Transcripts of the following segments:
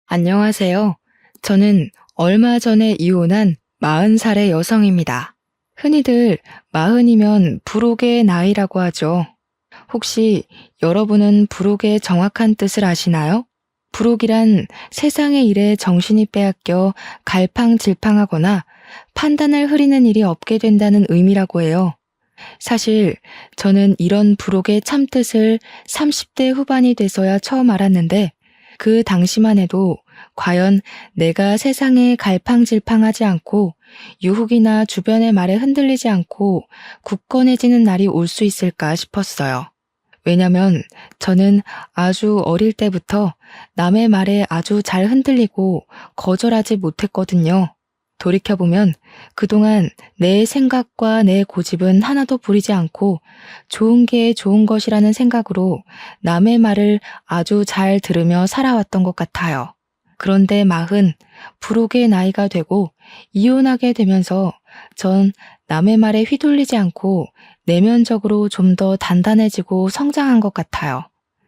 안녕하세요. 저는 얼마 전에 이혼한 40살의 여성입니다. 흔히들 40이면 불혹의 나이라고 하죠. 혹시 여러분은 불혹의 정확한 뜻을 아시나요? 불혹이란 세상의 일에 정신이 빼앗겨 갈팡질팡하거나 판단을 흐리는 일이 없게 된다는 의미라고 해요. 사실 저는 이런 불혹의 참뜻을 30대 후반이 돼서야 처음 알았는데 그 당시만 해도 과연 내가 세상에 갈팡질팡하지 않고 유혹이나 주변의 말에 흔들리지 않고 굳건해지는 날이 올 수 있을까 싶었어요. 왜냐면 저는 아주 어릴 때부터 남의 말에 아주 잘 흔들리고 거절하지 못했거든요. 돌이켜보면 그동안 내 생각과 내 고집은 하나도 부리지 않고 좋은 게 좋은 것이라는 생각으로 남의 말을 아주 잘 들으며 살아왔던 것 같아요. 그런데 40, 불혹의 나이가 되고 이혼하게 되면서 전 남의 말에 휘둘리지 않고 내면적으로 좀 더 단단해지고 성장한 것 같아요.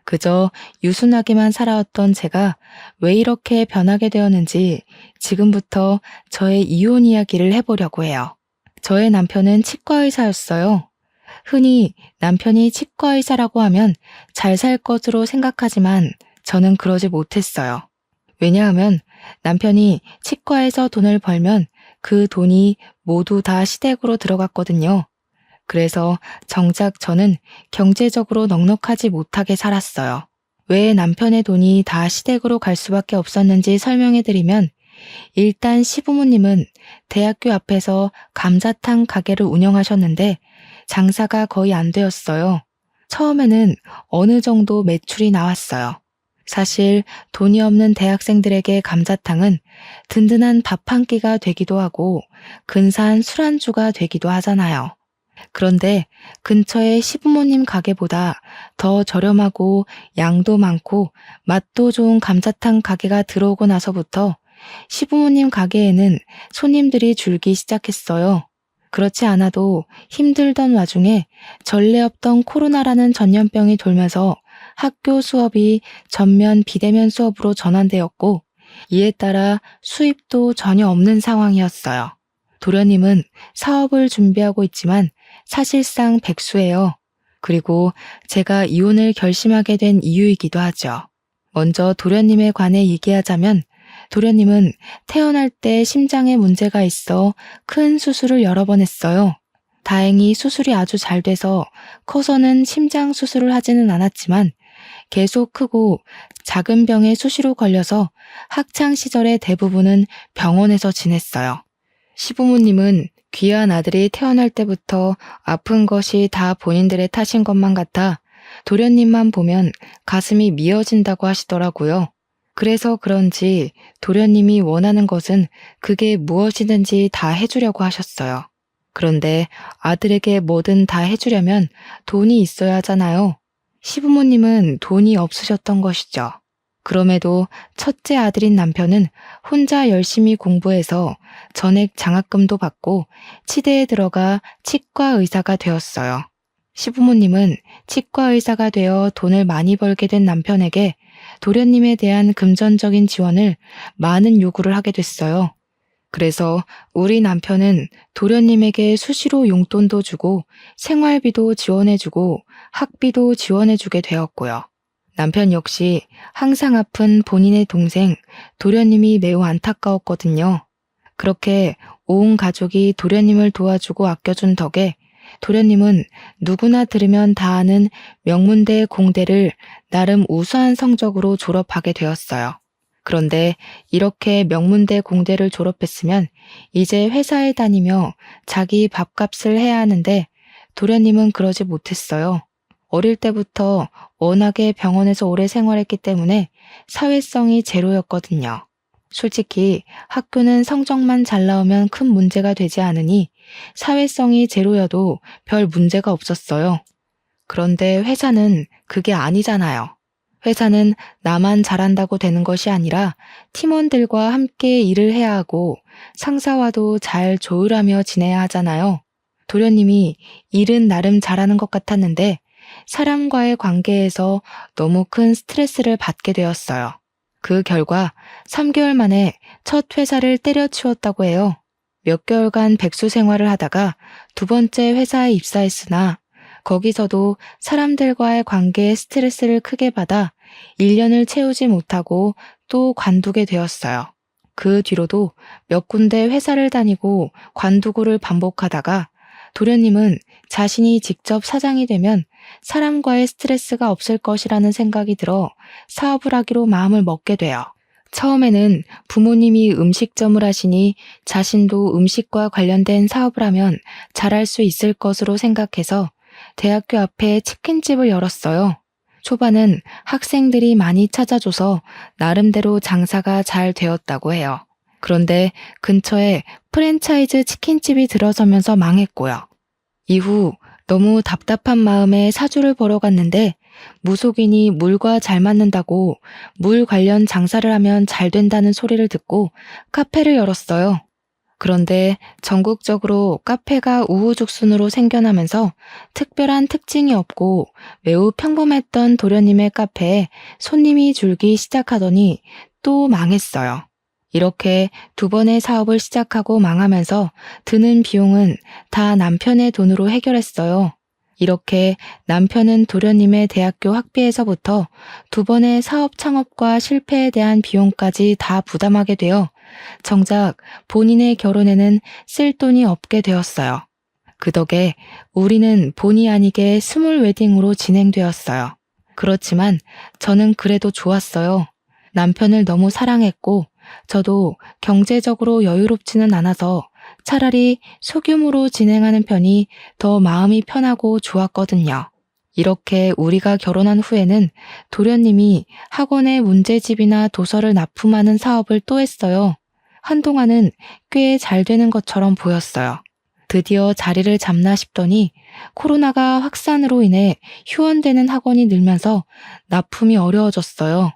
그저 유순하게만 살아왔던 제가 왜 이렇게 변하게 되었는지 지금부터 저의 이혼 이야기를 해보려고 해요. 저의 남편은 치과의사였어요. 흔히 남편이 치과의사라고 하면 잘 살 것으로 생각하지만 저는 그러지 못했어요. 왜냐하면 남편이 치과에서 돈을 벌면 그 돈이 모두 다 시댁으로 들어갔거든요. 그래서 정작 저는 경제적으로 넉넉하지 못하게 살았어요. 왜 남편의 돈이 다 시댁으로 갈 수밖에 없었는지 설명해드리면 일단 시부모님은 대학교 앞에서 감자탕 가게를 운영하셨는데 장사가 거의 안 되었어요. 처음에는 어느 정도 매출이 나왔어요. 사실 돈이 없는 대학생들에게 감자탕은 든든한 밥 한 끼가 되기도 하고 근사한 술안주가 되기도 하잖아요. 그런데 근처의 시부모님 가게보다 더 저렴하고 양도 많고 맛도 좋은 감자탕 가게가 들어오고 나서부터 시부모님 가게에는 손님들이 줄기 시작했어요. 그렇지 않아도 힘들던 와중에 전례 없던 코로나라는 전염병이 돌면서 학교 수업이 전면 비대면 수업으로 전환되었고 이에 따라 수입도 전혀 없는 상황이었어요. 도련님은 사업을 준비하고 있지만 사실상 백수예요. 그리고 제가 이혼을 결심하게 된 이유이기도 하죠. 먼저 도련님에 관해 얘기하자면 도련님은 태어날 때 심장에 문제가 있어 큰 수술을 여러 번 했어요. 다행히 수술이 아주 잘 돼서 커서는 심장 수술을 하지는 않았지만 계속 크고 작은 병에 수시로 걸려서 학창 시절의 대부분은 병원에서 지냈어요. 시부모님은 귀한 아들이 태어날 때부터 아픈 것이 다 본인들의 탓인 것만 같아 도련님만 보면 가슴이 미어진다고 하시더라고요. 그래서 그런지 도련님이 원하는 것은 그게 무엇이든지 다 해주려고 하셨어요. 그런데 아들에게 뭐든 다 해주려면 돈이 있어야 하잖아요. 시부모님은 돈이 없으셨던 것이죠. 그럼에도 첫째 아들인 남편은 혼자 열심히 공부해서 전액 장학금도 받고 치대에 들어가 치과 의사가 되었어요. 시부모님은 치과 의사가 되어 돈을 많이 벌게 된 남편에게 도련님에 대한 금전적인 지원을 많은 요구를 하게 됐어요. 그래서 우리 남편은 도련님에게 수시로 용돈도 주고 생활비도 지원해주고 학비도 지원해주게 되었고요. 남편 역시 항상 아픈 본인의 동생 도련님이 매우 안타까웠거든요. 그렇게 온 가족이 도련님을 도와주고 아껴준 덕에 도련님은 누구나 들으면 다 아는 명문대 공대를 나름 우수한 성적으로 졸업하게 되었어요. 그런데 이렇게 명문대 공대를 졸업했으면 이제 회사에 다니며 자기 밥값을 해야 하는데 도련님은 그러지 못했어요. 어릴 때부터 워낙에 병원에서 오래 생활했기 때문에 사회성이 제로였거든요. 솔직히 학교는 성적만 잘 나오면 큰 문제가 되지 않으니 사회성이 제로여도 별 문제가 없었어요. 그런데 회사는 그게 아니잖아요. 회사는 나만 잘한다고 되는 것이 아니라 팀원들과 함께 일을 해야 하고 상사와도 잘 조율하며 지내야 하잖아요. 도련님이 일은 나름 잘하는 것 같았는데 사람과의 관계에서 너무 큰 스트레스를 받게 되었어요. 그 결과 3개월 만에 첫 회사를 때려치웠다고 해요. 몇 개월간 백수 생활을 하다가 두 번째 회사에 입사했으나 거기서도 사람들과의 관계에 스트레스를 크게 받아 1년을 채우지 못하고 또 관두게 되었어요. 그 뒤로도 몇 군데 회사를 다니고 관두고를 반복하다가 도련님은 자신이 직접 사장이 되면 사람과의 스트레스가 없을 것이라는 생각이 들어 사업을 하기로 마음을 먹게 돼요. 처음에는 부모님이 음식점을 하시니 자신도 음식과 관련된 사업을 하면 잘할 수 있을 것으로 생각해서 대학교 앞에 치킨집을 열었어요. 초반은 학생들이 많이 찾아줘서 나름대로 장사가 잘 되었다고 해요. 그런데 근처에 프랜차이즈 치킨집이 들어서면서 망했고요. 이후 너무 답답한 마음에 사주를 보러 갔는데 무속인이 물과 잘 맞는다고 물 관련 장사를 하면 잘 된다는 소리를 듣고 카페를 열었어요. 그런데 전국적으로 카페가 우후죽순으로 생겨나면서 특별한 특징이 없고 매우 평범했던 도련님의 카페에 손님이 줄기 시작하더니 또 망했어요. 이렇게 두 번의 사업을 시작하고 망하면서 드는 비용은 다 남편의 돈으로 해결했어요. 이렇게 남편은 도련님의 대학교 학비에서부터 두 번의 사업 창업과 실패에 대한 비용까지 다 부담하게 되어 정작 본인의 결혼에는 쓸 돈이 없게 되었어요. 그 덕에 우리는 본의 아니게 스몰 웨딩으로 진행되었어요. 그렇지만 저는 그래도 좋았어요. 남편을 너무 사랑했고 저도 경제적으로 여유롭지는 않아서 차라리 소규모로 진행하는 편이 더 마음이 편하고 좋았거든요. 이렇게 우리가 결혼한 후에는 도련님이 학원에 문제집이나 도서를 납품하는 사업을 또 했어요. 한동안은 꽤 잘 되는 것처럼 보였어요. 드디어 자리를 잡나 싶더니 코로나가 확산으로 인해 휴원되는 학원이 늘면서 납품이 어려워졌어요.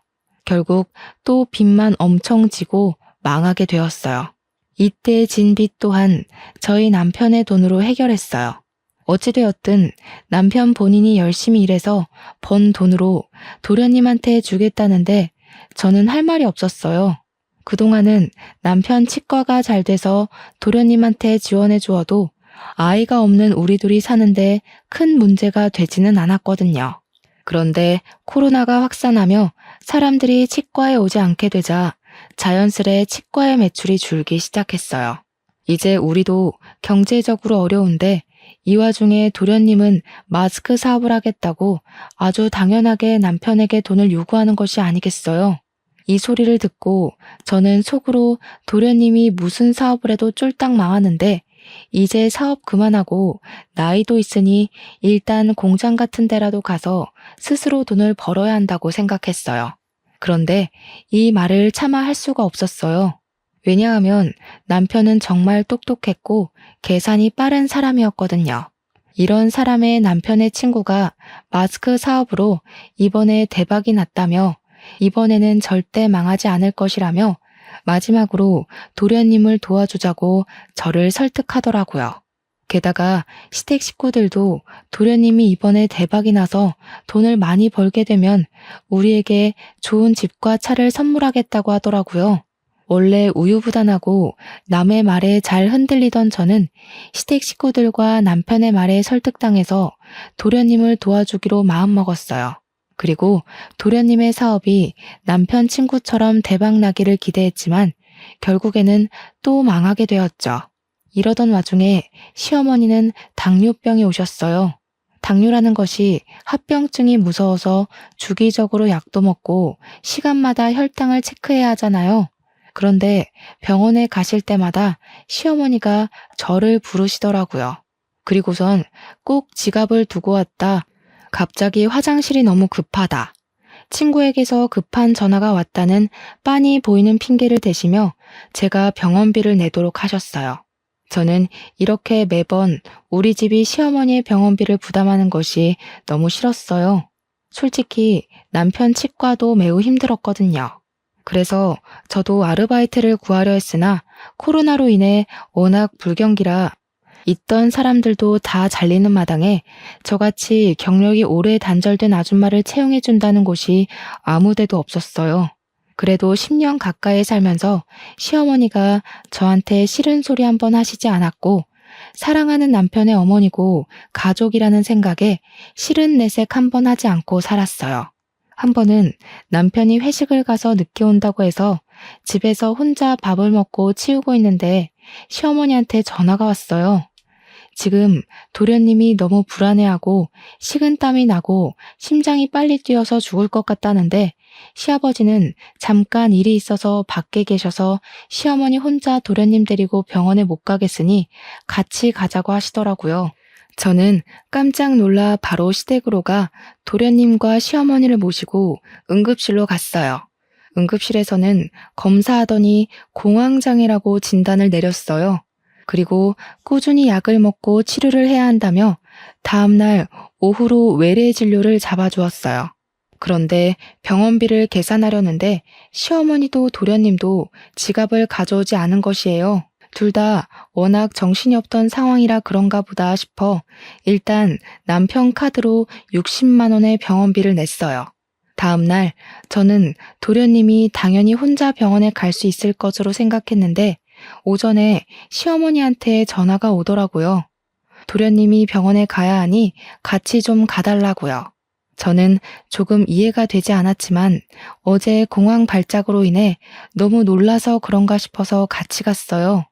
결국 또 빚만 엄청 지고 망하게 되었어요. 이때 진 빚 또한 저희 남편의 돈으로 해결했어요. 어찌되었든 남편 본인이 열심히 일해서 번 돈으로 도련님한테 주겠다는데 저는 할 말이 없었어요. 그동안은 남편 치과가 잘 돼서 도련님한테 지원해 주어도 아이가 없는 우리 둘이 사는데 큰 문제가 되지는 않았거든요. 그런데 코로나가 확산하며 사람들이 치과에 오지 않게 되자 자연스레 치과의 매출이 줄기 시작했어요. 이제 우리도 경제적으로 어려운데 이 와중에 도련님은 마스크 사업을 하겠다고 아주 당연하게 남편에게 돈을 요구하는 것이 아니겠어요. 이 소리를 듣고 저는 속으로 도련님이 무슨 사업을 해도 쫄딱 망하는데 이제 사업 그만하고 나이도 있으니 일단 공장 같은 데라도 가서 스스로 돈을 벌어야 한다고 생각했어요. 그런데 이 말을 차마 할 수가 없었어요. 왜냐하면 남편은 정말 똑똑했고 계산이 빠른 사람이었거든요. 이런 사람의 남편의 친구가 마스크 사업으로 이번에 대박이 났다며 이번에는 절대 망하지 않을 것이라며 마지막으로 도련님을 도와주자고 저를 설득하더라고요. 게다가 시댁 식구들도 도련님이 이번에 대박이 나서 돈을 많이 벌게 되면 우리에게 좋은 집과 차를 선물하겠다고 하더라고요. 원래 우유부단하고 남의 말에 잘 흔들리던 저는 시댁 식구들과 남편의 말에 설득당해서 도련님을 도와주기로 마음먹었어요. 그리고 도련님의 사업이 남편 친구처럼 대박나기를 기대했지만 결국에는 또 망하게 되었죠. 이러던 와중에 시어머니는 당뇨병이 오셨어요. 당뇨라는 것이 합병증이 무서워서 주기적으로 약도 먹고 시간마다 혈당을 체크해야 하잖아요. 그런데 병원에 가실 때마다 시어머니가 저를 부르시더라고요. 그리고선 꼭 지갑을 두고 왔다. 갑자기 화장실이 너무 급하다. 친구에게서 급한 전화가 왔다는 빤히 보이는 핑계를 대시며 제가 병원비를 내도록 하셨어요. 저는 이렇게 매번 우리 집이 시어머니의 병원비를 부담하는 것이 너무 싫었어요. 솔직히 남편 치과도 매우 힘들었거든요. 그래서 저도 아르바이트를 구하려 했으나 코로나로 인해 워낙 불경기라 있던 사람들도 다 잘리는 마당에 저같이 경력이 오래 단절된 아줌마를 채용해준다는 곳이 아무 데도 없었어요. 그래도 10년 가까이 살면서 시어머니가 저한테 싫은 소리 한 번 하시지 않았고, 사랑하는 남편의 어머니고 가족이라는 생각에 싫은 내색 한 번 하지 않고 살았어요. 한 번은 남편이 회식을 가서 늦게 온다고 해서 집에서 혼자 밥을 먹고 치우고 있는데 시어머니한테 전화가 왔어요. 지금 도련님이 너무 불안해하고 식은땀이 나고 심장이 빨리 뛰어서 죽을 것 같다는데 시아버지는 잠깐 일이 있어서 밖에 계셔서 시어머니 혼자 도련님 데리고 병원에 못 가겠으니 같이 가자고 하시더라고요. 저는 깜짝 놀라 바로 시댁으로 가 도련님과 시어머니를 모시고 응급실로 갔어요. 응급실에서는 검사하더니 공황장애라고 진단을 내렸어요. 그리고 꾸준히 약을 먹고 치료를 해야 한다며 다음날 오후로 외래 진료를 잡아주었어요. 그런데 병원비를 계산하려는데 시어머니도 도련님도 지갑을 가져오지 않은 것이에요. 둘 다 워낙 정신이 없던 상황이라 그런가 보다 싶어 일단 남편 카드로 60만 원의 병원비를 냈어요. 다음날 저는 도련님이 당연히 혼자 병원에 갈 수 있을 것으로 생각했는데 오전에 시어머니한테 전화가 오더라고요. 도련님이 병원에 가야 하니 같이 좀 가달라고요. 저는 조금 이해가 되지 않았지만 어제 공황 발작으로 인해 너무 놀라서 그런가 싶어서 같이 갔어요.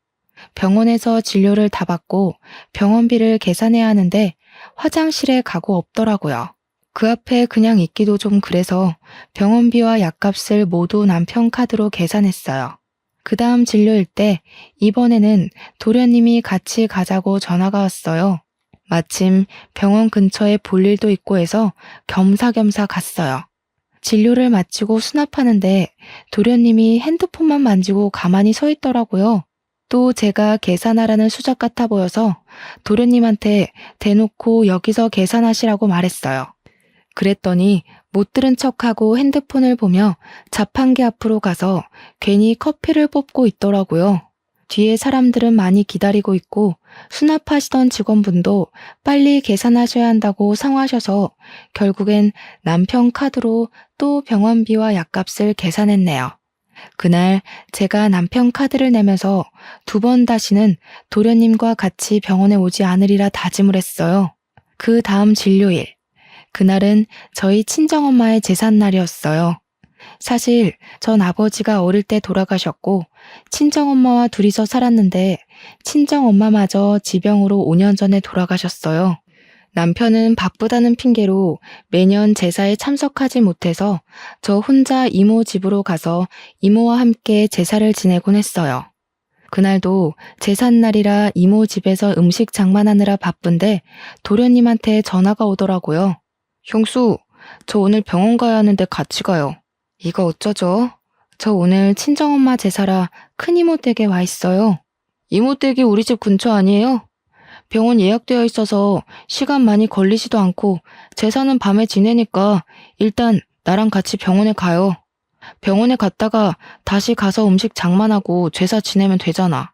병원에서 진료를 다 받고 병원비를 계산해야 하는데 화장실에 가고 없더라고요. 그 앞에 그냥 있기도 좀 그래서 병원비와 약값을 모두 남편 카드로 계산했어요. 그 다음 진료일 때 이번에는 도련님이 같이 가자고 전화가 왔어요. 마침 병원 근처에 볼 일도 있고 해서 겸사겸사 갔어요. 진료를 마치고 수납하는데 도련님이 핸드폰만 만지고 가만히 서 있더라고요. 또 제가 계산하라는 수작 같아 보여서 도련님한테 대놓고 여기서 계산하시라고 말했어요. 그랬더니 못 들은 척하고 핸드폰을 보며 자판기 앞으로 가서 괜히 커피를 뽑고 있더라고요. 뒤에 사람들은 많이 기다리고 있고 수납하시던 직원분도 빨리 계산하셔야 한다고 상하셔서 결국엔 남편 카드로 또 병원비와 약값을 계산했네요. 그날 제가 남편 카드를 내면서 2번 다시는 도련님과 같이 병원에 오지 않으리라 다짐을 했어요. 그 다음 진료일. 그날은 저희 친정엄마의 제삿날이었어요. 사실 전 아버지가 어릴 때 돌아가셨고 친정엄마와 둘이서 살았는데 친정엄마마저 지병으로 5년 전에 돌아가셨어요. 남편은 바쁘다는 핑계로 매년 제사에 참석하지 못해서 저 혼자 이모 집으로 가서 이모와 함께 제사를 지내곤 했어요. 그날도 제삿날이라 이모 집에서 음식 장만하느라 바쁜데 도련님한테 전화가 오더라고요. 형수, 저 오늘 병원 가야 하는데 같이 가요. 이거 어쩌죠? 저 오늘 친정엄마 제사라 큰이모 댁에 와 있어요. 이모 댁이 우리 집 근처 아니에요? 병원 예약되어 있어서 시간 많이 걸리지도 않고 제사는 밤에 지내니까 일단 나랑 같이 병원에 가요. 병원에 갔다가 다시 가서 음식 장만하고 제사 지내면 되잖아.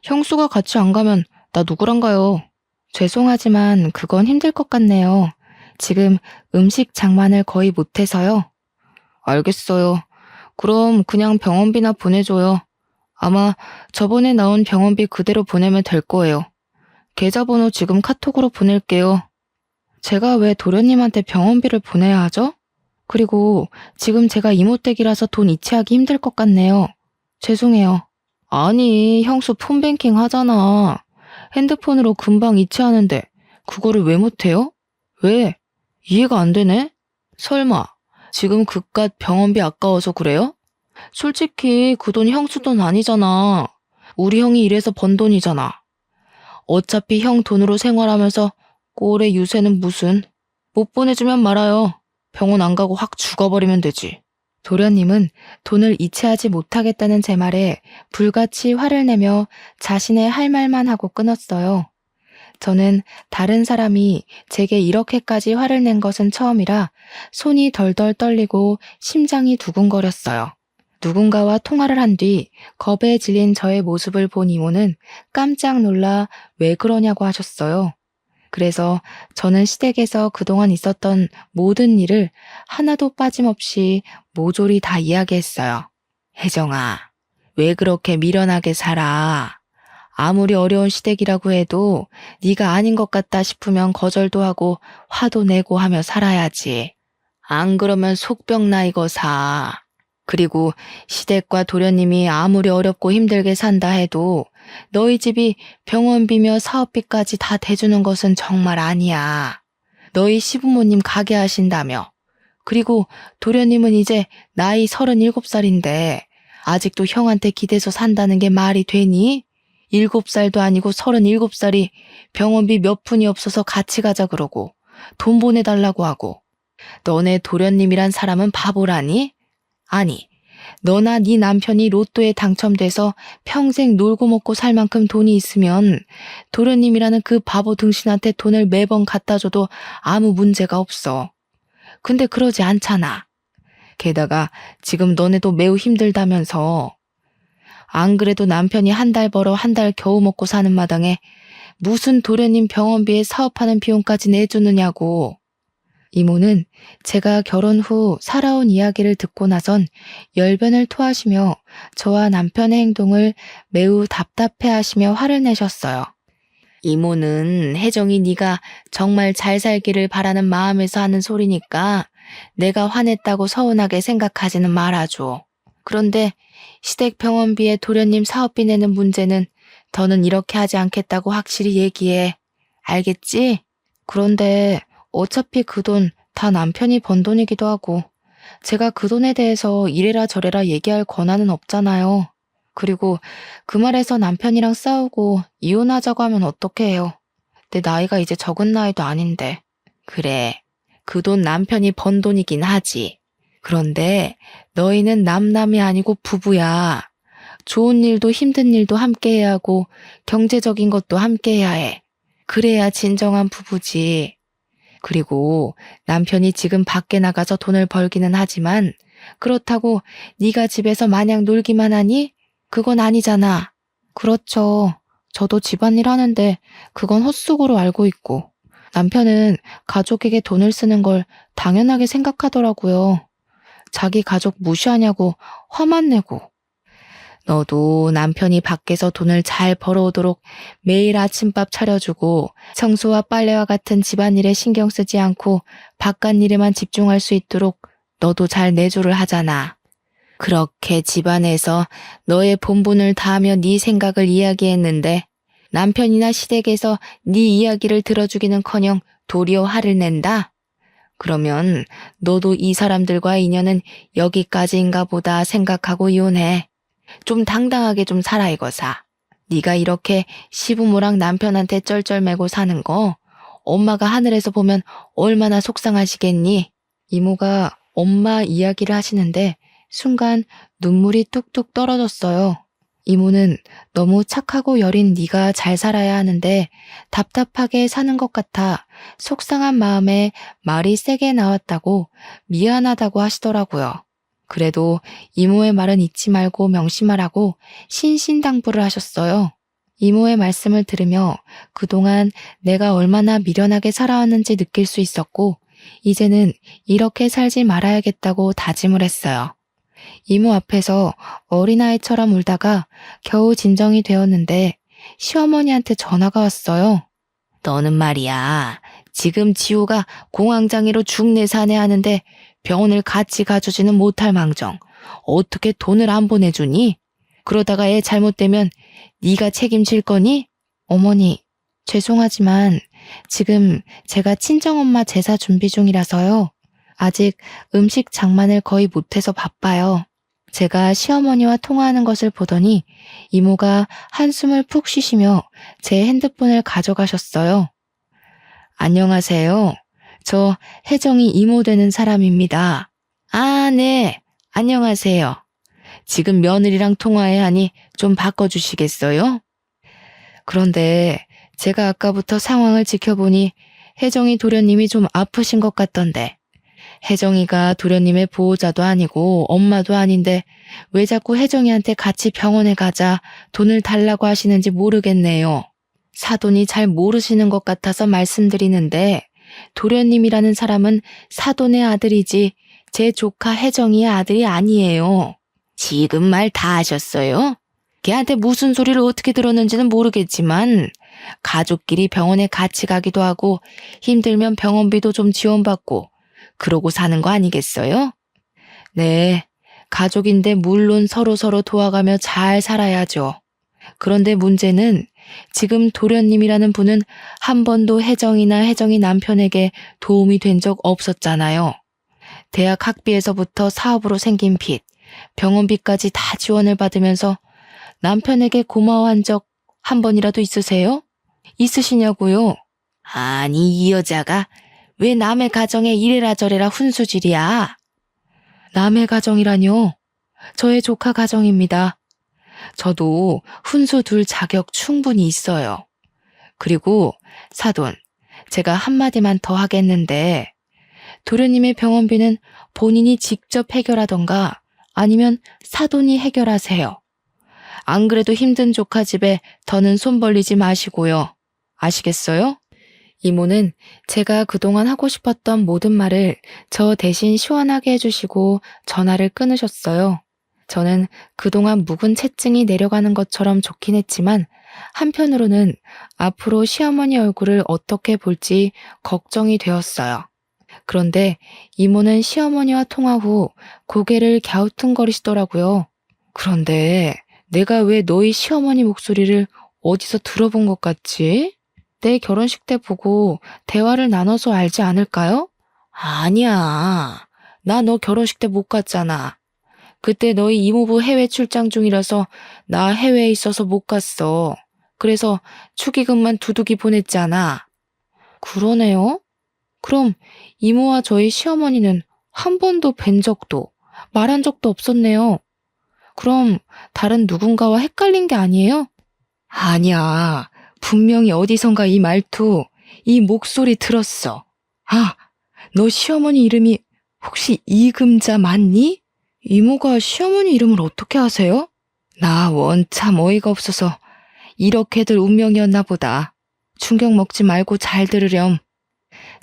형수가 같이 안 가면 나 누구랑 가요? 죄송하지만 그건 힘들 것 같네요. 지금 음식 장만을 거의 못해서요. 알겠어요. 그럼 그냥 병원비나 보내줘요. 아마 저번에 나온 병원비 그대로 보내면 될 거예요. 계좌번호 지금 카톡으로 보낼게요. 제가 왜 도련님한테 병원비를 보내야 하죠? 그리고 지금 제가 이모댁이라서 돈 이체하기 힘들 것 같네요. 죄송해요. 아니, 형수 폰뱅킹 하잖아. 핸드폰으로 금방 이체하는데 그거를 왜 못해요? 왜? 이해가 안 되네? 설마 지금 그깟 병원비 아까워서 그래요? 솔직히 그 돈 형수 돈 아니잖아. 우리 형이 일해서 번 돈이잖아. 어차피 형 돈으로 생활하면서 꼴의 유세는 무슨. 못 보내주면 말아요. 병원 안 가고 확 죽어버리면 되지. 도련님은 돈을 이체하지 못하겠다는 제 말에 불같이 화를 내며 자신의 할 말만 하고 끊었어요. 저는 다른 사람이 제게 이렇게까지 화를 낸 것은 처음이라 손이 덜덜 떨리고 심장이 두근거렸어요. 누군가와 통화를 한 뒤 겁에 질린 저의 모습을 본 이모는 깜짝 놀라 왜 그러냐고 하셨어요. 그래서 저는 시댁에서 그동안 있었던 모든 일을 하나도 빠짐없이 모조리 다 이야기했어요. 혜정아, 왜 그렇게 미련하게 살아? 아무리 어려운 시댁이라고 해도 네가 아닌 것 같다 싶으면 거절도 하고 화도 내고 하며 살아야지. 안 그러면 속병 나 이거 사. 그리고 시댁과 도련님이 아무리 어렵고 힘들게 산다 해도 너희 집이 병원비며 사업비까지 다 대주는 것은 정말 아니야. 너희 시부모님 가게 하신다며. 그리고 도련님은 이제 나이 37살인데 아직도 형한테 기대서 산다는 게 말이 되니? 7살도 아니고 37살이 병원비 몇 푼이 없어서 같이 가자 그러고 돈 보내달라고 하고 너네 도련님이란 사람은 바보라니? 아니, 너나 네 남편이 로또에 당첨돼서 평생 놀고 먹고 살 만큼 돈이 있으면 도련님이라는 그 바보 등신한테 돈을 매번 갖다 줘도 아무 문제가 없어. 근데 그러지 않잖아. 게다가 지금 너네도 매우 힘들다면서. 안 그래도 남편이 한 달 벌어 한 달 겨우 먹고 사는 마당에 무슨 도련님 병원비에 사업하는 비용까지 내주느냐고. 이모는 제가 결혼 후 살아온 이야기를 듣고 나선 열변을 토하시며 저와 남편의 행동을 매우 답답해하시며 화를 내셨어요. 이모는 혜정이 네가 정말 잘 살기를 바라는 마음에서 하는 소리니까 내가 화냈다고 서운하게 생각하지는 말아줘. 그런데 시댁 병원비에 도련님 사업비 내는 문제는 더는 이렇게 하지 않겠다고 확실히 얘기해. 알겠지? 그런데 어차피 그 돈 다 남편이 번 돈이기도 하고 제가 그 돈에 대해서 이래라 저래라 얘기할 권한은 없잖아요. 그리고 그 말에서 남편이랑 싸우고 이혼하자고 하면 어떡해 해요. 내 나이가 이제 적은 나이도 아닌데. 그래, 그 돈 남편이 번 돈이긴 하지. 그런데 너희는 남남이 아니고 부부야. 좋은 일도 힘든 일도 함께 해야 하고 경제적인 것도 함께 해야 해. 그래야 진정한 부부지. 그리고 남편이 지금 밖에 나가서 돈을 벌기는 하지만 그렇다고 네가 집에서 마냥 놀기만 하니? 그건 아니잖아. 그렇죠. 저도 집안일 하는데 그건 헛수고로 알고 있고 남편은 가족에게 돈을 쓰는 걸 당연하게 생각하더라고요. 자기 가족 무시하냐고 화만 내고. 너도 남편이 밖에서 돈을 잘 벌어오도록 매일 아침밥 차려주고 청소와 빨래와 같은 집안일에 신경 쓰지 않고 바깥일에만 집중할 수 있도록 너도 잘 내조를 하잖아. 그렇게 집안에서 너의 본분을 다하며 네 생각을 이야기했는데 남편이나 시댁에서 네 이야기를 들어주기는커녕 도리어 화를 낸다? 그러면 너도 이 사람들과 인연은 여기까지인가 보다 생각하고 이혼해. 좀 당당하게 좀 살아 이거사. 네가 이렇게 시부모랑 남편한테 쩔쩔매고 사는 거 엄마가 하늘에서 보면 얼마나 속상하시겠니? 이모가 엄마 이야기를 하시는데 순간 눈물이 뚝뚝 떨어졌어요. 이모는 너무 착하고 여린 네가 잘 살아야 하는데 답답하게 사는 것 같아 속상한 마음에 말이 세게 나왔다고 미안하다고 하시더라고요. 그래도 이모의 말은 잊지 말고 명심하라고 신신당부를 하셨어요. 이모의 말씀을 들으며 그동안 내가 얼마나 미련하게 살아왔는지 느낄 수 있었고 이제는 이렇게 살지 말아야겠다고 다짐을 했어요. 이모 앞에서 어린아이처럼 울다가 겨우 진정이 되었는데 시어머니한테 전화가 왔어요. 너는 말이야. 지금 지호가 공황장애로 중내산해 하는데 병원을 같이 가주지는 못할 망정. 어떻게 돈을 안 보내주니? 그러다가 애 잘못되면 네가 책임질 거니? 어머니, 죄송하지만 지금 제가 친정엄마 제사 준비 중이라서요. 아직 음식 장만을 거의 못해서 바빠요. 제가 시어머니와 통화하는 것을 보더니 이모가 한숨을 푹 쉬시며 제 핸드폰을 가져가셨어요. 안녕하세요. 저 혜정이 이모 되는 사람입니다. 아, 네. 안녕하세요. 지금 며느리랑 통화해야 하니 좀 바꿔주시겠어요? 그런데 제가 아까부터 상황을 지켜보니 혜정이 도련님이 좀 아프신 것 같던데 혜정이가 도련님의 보호자도 아니고 엄마도 아닌데 왜 자꾸 혜정이한테 같이 병원에 가자 돈을 달라고 하시는지 모르겠네요. 사돈이 잘 모르시는 것 같아서 말씀드리는데 도련님이라는 사람은 사돈의 아들이지 제 조카 혜정이의 아들이 아니에요. 지금 말 다 하셨어요? 걔한테 무슨 소리를 어떻게 들었는지는 모르겠지만 가족끼리 병원에 같이 가기도 하고 힘들면 병원비도 좀 지원받고 그러고 사는 거 아니겠어요? 네, 가족인데 물론 서로서로 도와가며 잘 살아야죠. 그런데 문제는 지금 도련님이라는 분은 한 번도 혜정이나 혜정이 남편에게 도움이 된 적 없었잖아요. 대학 학비에서부터 사업으로 생긴 빚, 병원비까지 다 지원을 받으면서 남편에게 고마워한 적 한 번이라도 있으세요? 있으시냐고요? 아니, 이 여자가 왜 남의 가정에 이래라 저래라 훈수질이야? 남의 가정이라뇨? 저의 조카 가정입니다. 저도 훈수 둘 자격 충분히 있어요. 그리고 사돈, 제가 한마디만 더 하겠는데 도련님의 병원비는 본인이 직접 해결하던가 아니면 사돈이 해결하세요. 안 그래도 힘든 조카 집에 더는 손 벌리지 마시고요. 아시겠어요? 이모는 제가 그동안 하고 싶었던 모든 말을 저 대신 시원하게 해주시고 전화를 끊으셨어요. 저는 그동안 묵은 채증이 내려가는 것처럼 좋긴 했지만 한편으로는 앞으로 시어머니 얼굴을 어떻게 볼지 걱정이 되었어요. 그런데 이모는 시어머니와 통화 후 고개를 갸우뚱거리시더라고요. 그런데 내가 왜 너희 시어머니 목소리를 어디서 들어본 것 같지? 내 결혼식 때 보고 대화를 나눠서 알지 않을까요? 아니야. 나 너 결혼식 때 못 갔잖아. 그때 너희 이모부 해외 출장 중이라서 나 해외에 있어서 못 갔어. 그래서 축의금만 두둑이 보냈잖아. 그러네요. 그럼 이모와 저희 시어머니는 한 번도 뵌 적도 말한 적도 없었네요. 그럼 다른 누군가와 헷갈린 게 아니에요? 아니야. 분명히 어디선가 이 말투, 이 목소리 들었어. 아, 너 시어머니 이름이 혹시 이금자 맞니? 이모가 시어머니 이름을 어떻게 아세요? 나 원참 어이가 없어서 이렇게들 운명이었나 보다. 충격 먹지 말고 잘 들으렴.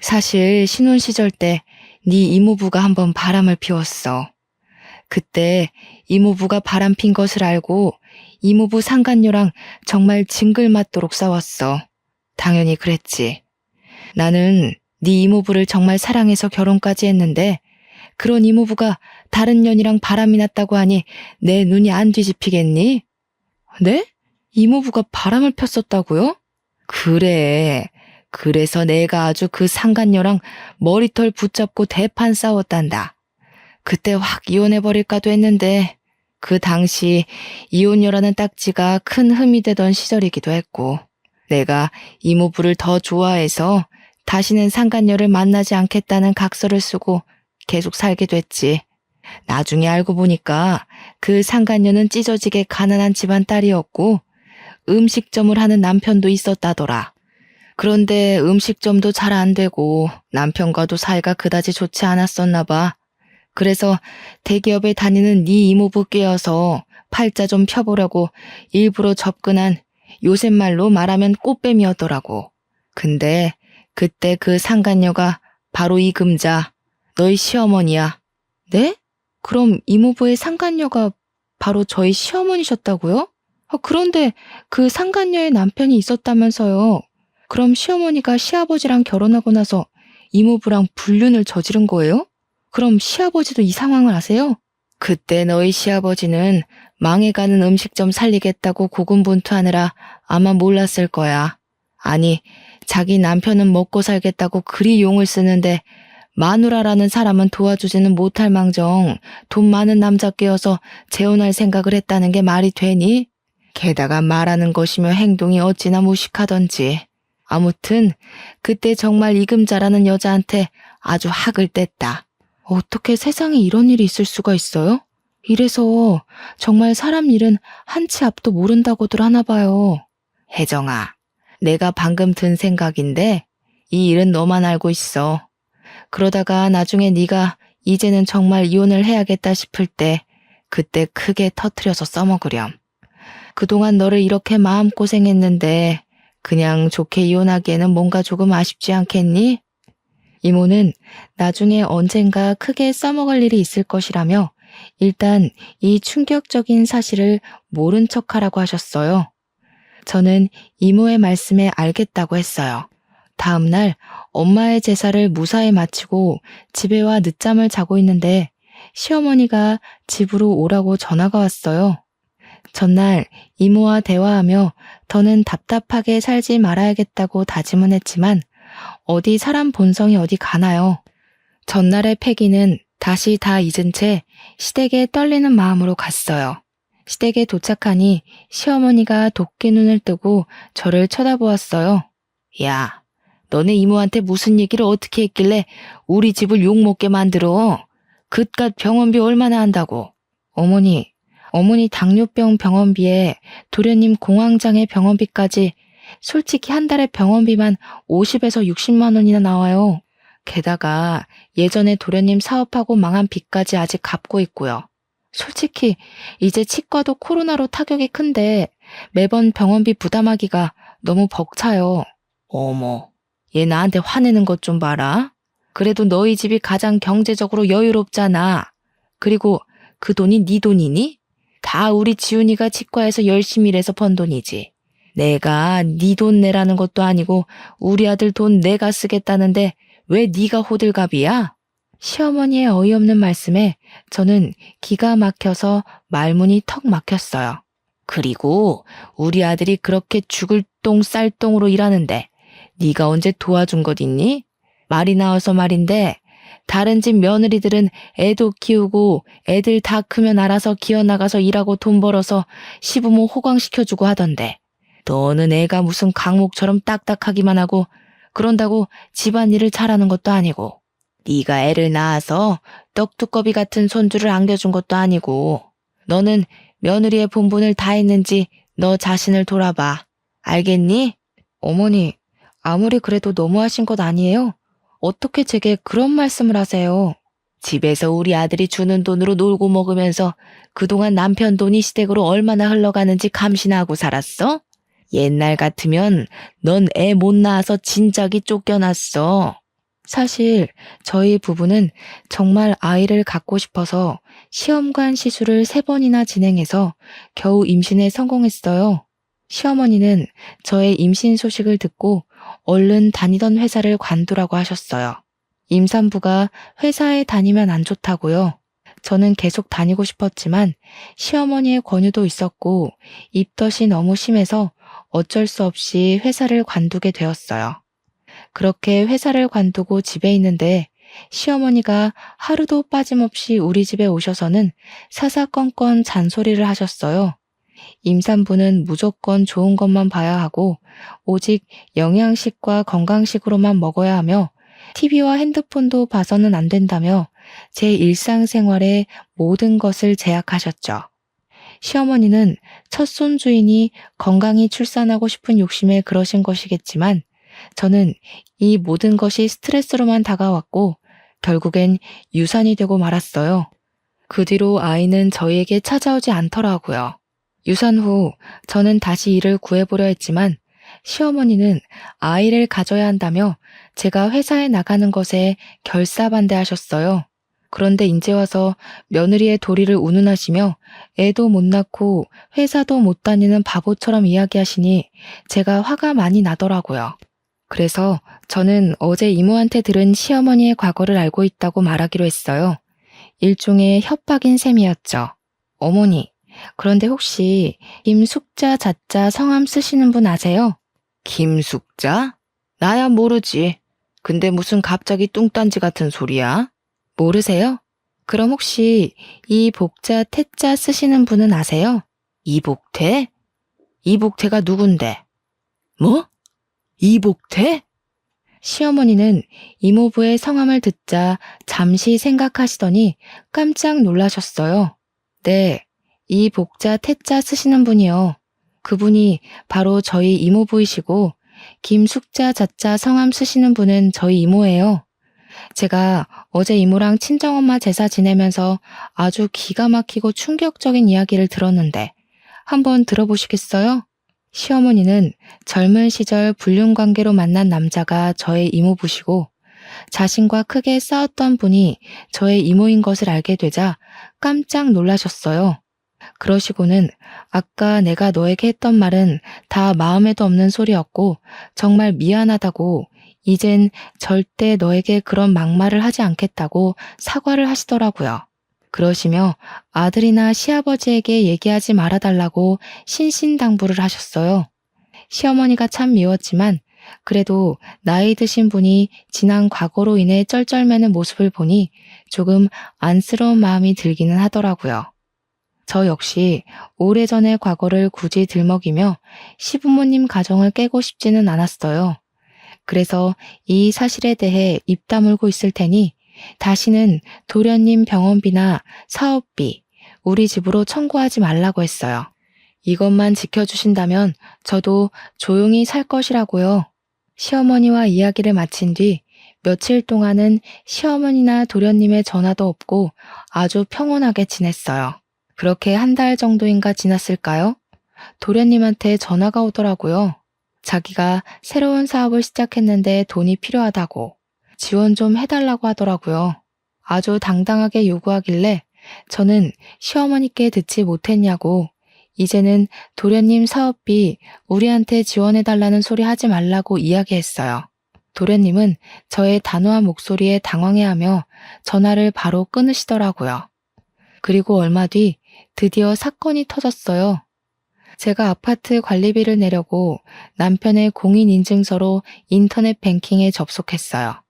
사실 신혼 시절 때 네 이모부가 한번 바람을 피웠어. 그때 이모부가 바람 핀 것을 알고 이모부 상간녀랑 정말 징글맞도록 싸웠어. 당연히 그랬지. 나는 네 이모부를 정말 사랑해서 결혼까지 했는데 그런 이모부가 다른 년이랑 바람이 났다고 하니 내 눈이 안 뒤집히겠니? 네? 이모부가 바람을 폈었다고요? 그래. 그래서 내가 아주 그 상간녀랑 머리털 붙잡고 대판 싸웠단다. 그때 확 이혼해버릴까도 했는데 그 당시 이혼녀라는 딱지가 큰 흠이 되던 시절이기도 했고 내가 이모부를 더 좋아해서 다시는 상간녀를 만나지 않겠다는 각서를 쓰고 계속 살게 됐지. 나중에 알고 보니까 그 상간녀는 찢어지게 가난한 집안 딸이었고 음식점을 하는 남편도 있었다더라. 그런데 음식점도 잘 안 되고 남편과도 사이가 그다지 좋지 않았었나 봐. 그래서 대기업에 다니는 네 이모부 꿰어서 팔자 좀 펴보려고 일부러 접근한 요새 말로 말하면 꽃뱀이었더라고. 근데 그때 그 상간녀가 바로 이 금자, 너희 시어머니야. 네? 그럼 이모부의 상간녀가 바로 저희 시어머니셨다고요? 그런데 그 상간녀의 남편이 있었다면서요. 그럼 시어머니가 시아버지랑 결혼하고 나서 이모부랑 불륜을 저지른 거예요? 그럼 시아버지도 이 상황을 아세요? 그때 너희 시아버지는 망해가는 음식점 살리겠다고 고군분투하느라 아마 몰랐을 거야. 아니, 자기 남편은 먹고 살겠다고 그리 용을 쓰는데 마누라라는 사람은 도와주지는 못할 망정 돈 많은 남자 꿰어서 재혼할 생각을 했다는 게 말이 되니? 게다가 말하는 것이며 행동이 어찌나 무식하던지. 아무튼 그때 정말 이금자라는 여자한테 아주 학을 뗐다. 어떻게 세상에 이런 일이 있을 수가 있어요? 이래서 정말 사람 일은 한치 앞도 모른다고들 하나 봐요. 혜정아, 내가 방금 든 생각인데 이 일은 너만 알고 있어. 그러다가 나중에 네가 이제는 정말 이혼을 해야겠다 싶을 때 그때 크게 터트려서 써먹으렴. 그동안 너를 이렇게 마음고생했는데 그냥 좋게 이혼하기에는 뭔가 조금 아쉽지 않겠니? 이모는 나중에 언젠가 크게 써먹을 일이 있을 것이라며 일단 이 충격적인 사실을 모른 척하라고 하셨어요. 저는 이모의 말씀에 알겠다고 했어요. 다음 날 엄마의 제사를 무사히 마치고 집에 와 늦잠을 자고 있는데 시어머니가 집으로 오라고 전화가 왔어요. 전날 이모와 대화하며 더는 답답하게 살지 말아야겠다고 다짐은 했지만 어디 사람 본성이 어디 가나요. 전날의 패기는 다시 다 잊은 채 시댁에 떨리는 마음으로 갔어요. 시댁에 도착하니 시어머니가 도끼 눈을 뜨고 저를 쳐다보았어요. 야, 너네 이모한테 무슨 얘기를 어떻게 했길래 우리 집을 욕먹게 만들어? 그깟 병원비 얼마나 한다고? 어머니 당뇨병 병원비에 도련님 공황장애 병원비까지 솔직히 한 달에 병원비만 50에서 60만 원이나 나와요. 게다가 예전에 도련님 사업하고 망한 빚까지 아직 갚고 있고요. 솔직히 이제 치과도 코로나로 타격이 큰데 매번 병원비 부담하기가 너무 벅차요. 어머, 얘 나한테 화내는 것 좀 봐라. 그래도 너희 집이 가장 경제적으로 여유롭잖아. 그리고 그 돈이 네 돈이니? 다 우리 지훈이가 치과에서 열심히 일해서 번 돈이지. 내가 네 돈 내라는 것도 아니고 우리 아들 돈 내가 쓰겠다는데 왜 네가 호들갑이야? 시어머니의 어이없는 말씀에 저는 기가 막혀서 말문이 턱 막혔어요. 그리고 우리 아들이 그렇게 죽을 똥 쌀 똥으로 일하는데 네가 언제 도와준 것 있니? 말이 나와서 말인데 다른 집 며느리들은 애도 키우고 애들 다 크면 알아서 기어나가서 일하고 돈 벌어서 시부모 호강시켜주고 하던데 너는 애가 무슨 강목처럼 딱딱하기만 하고 그런다고 집안일을 잘하는 것도 아니고 네가 애를 낳아서 떡두꺼비 같은 손주를 안겨준 것도 아니고 너는 며느리의 본분을 다 했는지 너 자신을 돌아봐. 알겠니? 어머니, 아무리 그래도 너무하신 것 아니에요? 어떻게 제게 그런 말씀을 하세요? 집에서 우리 아들이 주는 돈으로 놀고 먹으면서 그동안 남편 돈이 시댁으로 얼마나 흘러가는지 감시나 하고 살았어? 옛날 같으면 넌 애 못 낳아서 진작이 쫓겨났어. 사실 저희 부부는 정말 아이를 갖고 싶어서 시험관 시술을 3번이나 진행해서 겨우 임신에 성공했어요. 시어머니는 저의 임신 소식을 듣고 얼른 다니던 회사를 관두라고 하셨어요. 임산부가 회사에 다니면 안 좋다고요. 저는 계속 다니고 싶었지만 시어머니의 권유도 있었고 입덧이 너무 심해서 어쩔 수 없이 회사를 관두게 되었어요. 그렇게 회사를 관두고 집에 있는데 시어머니가 하루도 빠짐없이 우리 집에 오셔서는 사사건건 잔소리를 하셨어요. 임산부는 무조건 좋은 것만 봐야 하고 오직 영양식과 건강식으로만 먹어야 하며 TV와 핸드폰도 봐서는 안 된다며 제 일상생활의 모든 것을 제약하셨죠. 시어머니는 첫 손주이니 건강히 출산하고 싶은 욕심에 그러신 것이겠지만 저는 이 모든 것이 스트레스로만 다가왔고 결국엔 유산이 되고 말았어요. 그 뒤로 아이는 저희에게 찾아오지 않더라고요. 유산 후 저는 다시 일을 구해보려 했지만 시어머니는 아이를 가져야 한다며 제가 회사에 나가는 것에 결사반대하셨어요. 그런데 이제 와서 며느리의 도리를 운운하시며 애도 못 낳고 회사도 못 다니는 바보처럼 이야기하시니 제가 화가 많이 나더라고요. 그래서 저는 어제 이모한테 들은 시어머니의 과거를 알고 있다고 말하기로 했어요. 일종의 협박인 셈이었죠. 어머니, 그런데 혹시 김숙자 자자 성함 쓰시는 분 아세요? 김숙자? 나야 모르지. 근데 무슨 갑자기 뚱딴지 같은 소리야? 모르세요? 그럼 혹시 이복자 태자 쓰시는 분은 아세요? 이복태? 이복태가 누군데? 뭐? 이복태? 시어머니는 이모부의 성함을 듣자 잠시 생각하시더니 깜짝 놀라셨어요. 네, 이복자 태자 쓰시는 분이요. 그분이 바로 저희 이모부이시고 김숙자 자자 성함 쓰시는 분은 저희 이모예요. 제가 어제 이모랑 친정엄마 제사 지내면서 아주 기가 막히고 충격적인 이야기를 들었는데 한번 들어보시겠어요? 시어머니는 젊은 시절 불륜관계로 만난 남자가 저의 이모부시고 자신과 크게 싸웠던 분이 저의 이모인 것을 알게 되자 깜짝 놀라셨어요. 그러시고는 아까 내가 너에게 했던 말은 다 마음에도 없는 소리였고 정말 미안하다고 이젠 절대 너에게 그런 막말을 하지 않겠다고 사과를 하시더라고요. 그러시며 아들이나 시아버지에게 얘기하지 말아달라고 신신당부를 하셨어요. 시어머니가 참 미웠지만 그래도 나이 드신 분이 지난 과거로 인해 쩔쩔매는 모습을 보니 조금 안쓰러운 마음이 들기는 하더라고요. 저 역시 오래전의 과거를 굳이 들먹이며 시부모님 가정을 깨고 싶지는 않았어요. 그래서 이 사실에 대해 입 다물고 있을 테니 다시는 도련님 병원비나 사업비, 우리 집으로 청구하지 말라고 했어요. 이것만 지켜주신다면 저도 조용히 살 것이라고요. 시어머니와 이야기를 마친 뒤 며칠 동안은 시어머니나 도련님의 전화도 없고 아주 평온하게 지냈어요. 그렇게 한 달 정도인가 지났을까요? 도련님한테 전화가 오더라고요. 자기가 새로운 사업을 시작했는데 돈이 필요하다고 지원 좀 해달라고 하더라고요. 아주 당당하게 요구하길래 저는 시어머니께 듣지 못했냐고 이제는 도련님 사업비 우리한테 지원해달라는 소리 하지 말라고 이야기했어요. 도련님은 저의 단호한 목소리에 당황해하며 전화를 바로 끊으시더라고요. 그리고 얼마 뒤 드디어 사건이 터졌어요. 제가 아파트 관리비를 내려고 남편의 공인인증서로 인터넷 뱅킹에 접속했어요.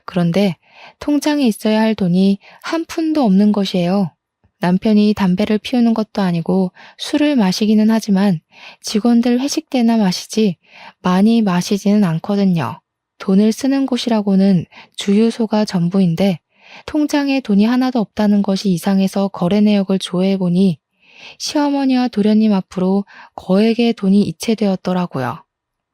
그런데 통장에 있어야 할 돈이 한 푼도 없는 것이에요. 남편이 담배를 피우는 것도 아니고 술을 마시기는 하지만 직원들 회식 때나 마시지 많이 마시지는 않거든요. 돈을 쓰는 곳이라고는 주유소가 전부인데 통장에 돈이 하나도 없다는 것이 이상해서 거래 내역을 조회해보니 시어머니와 도련님 앞으로 거액의 돈이 이체되었더라고요.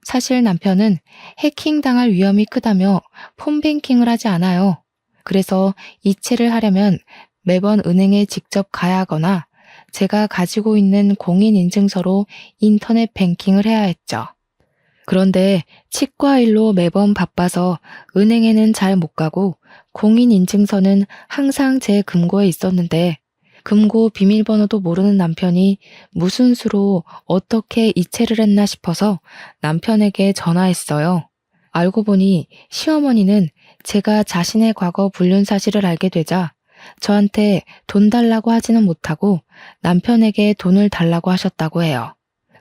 사실 남편은 해킹당할 위험이 크다며 폰뱅킹을 하지 않아요. 그래서 이체를 하려면 매번 은행에 직접 가야 하거나 제가 가지고 있는 공인인증서로 인터넷 뱅킹을 해야 했죠. 그런데 치과 일로 매번 바빠서 은행에는 잘 못 가고 공인인증서는 항상 제 금고에 있었는데 금고 비밀번호도 모르는 남편이 무슨 수로 어떻게 이체를 했나 싶어서 남편에게 전화했어요. 알고 보니 시어머니는 제가 자신의 과거 불륜 사실을 알게 되자 저한테 돈 달라고 하지는 못하고 남편에게 돈을 달라고 하셨다고 해요.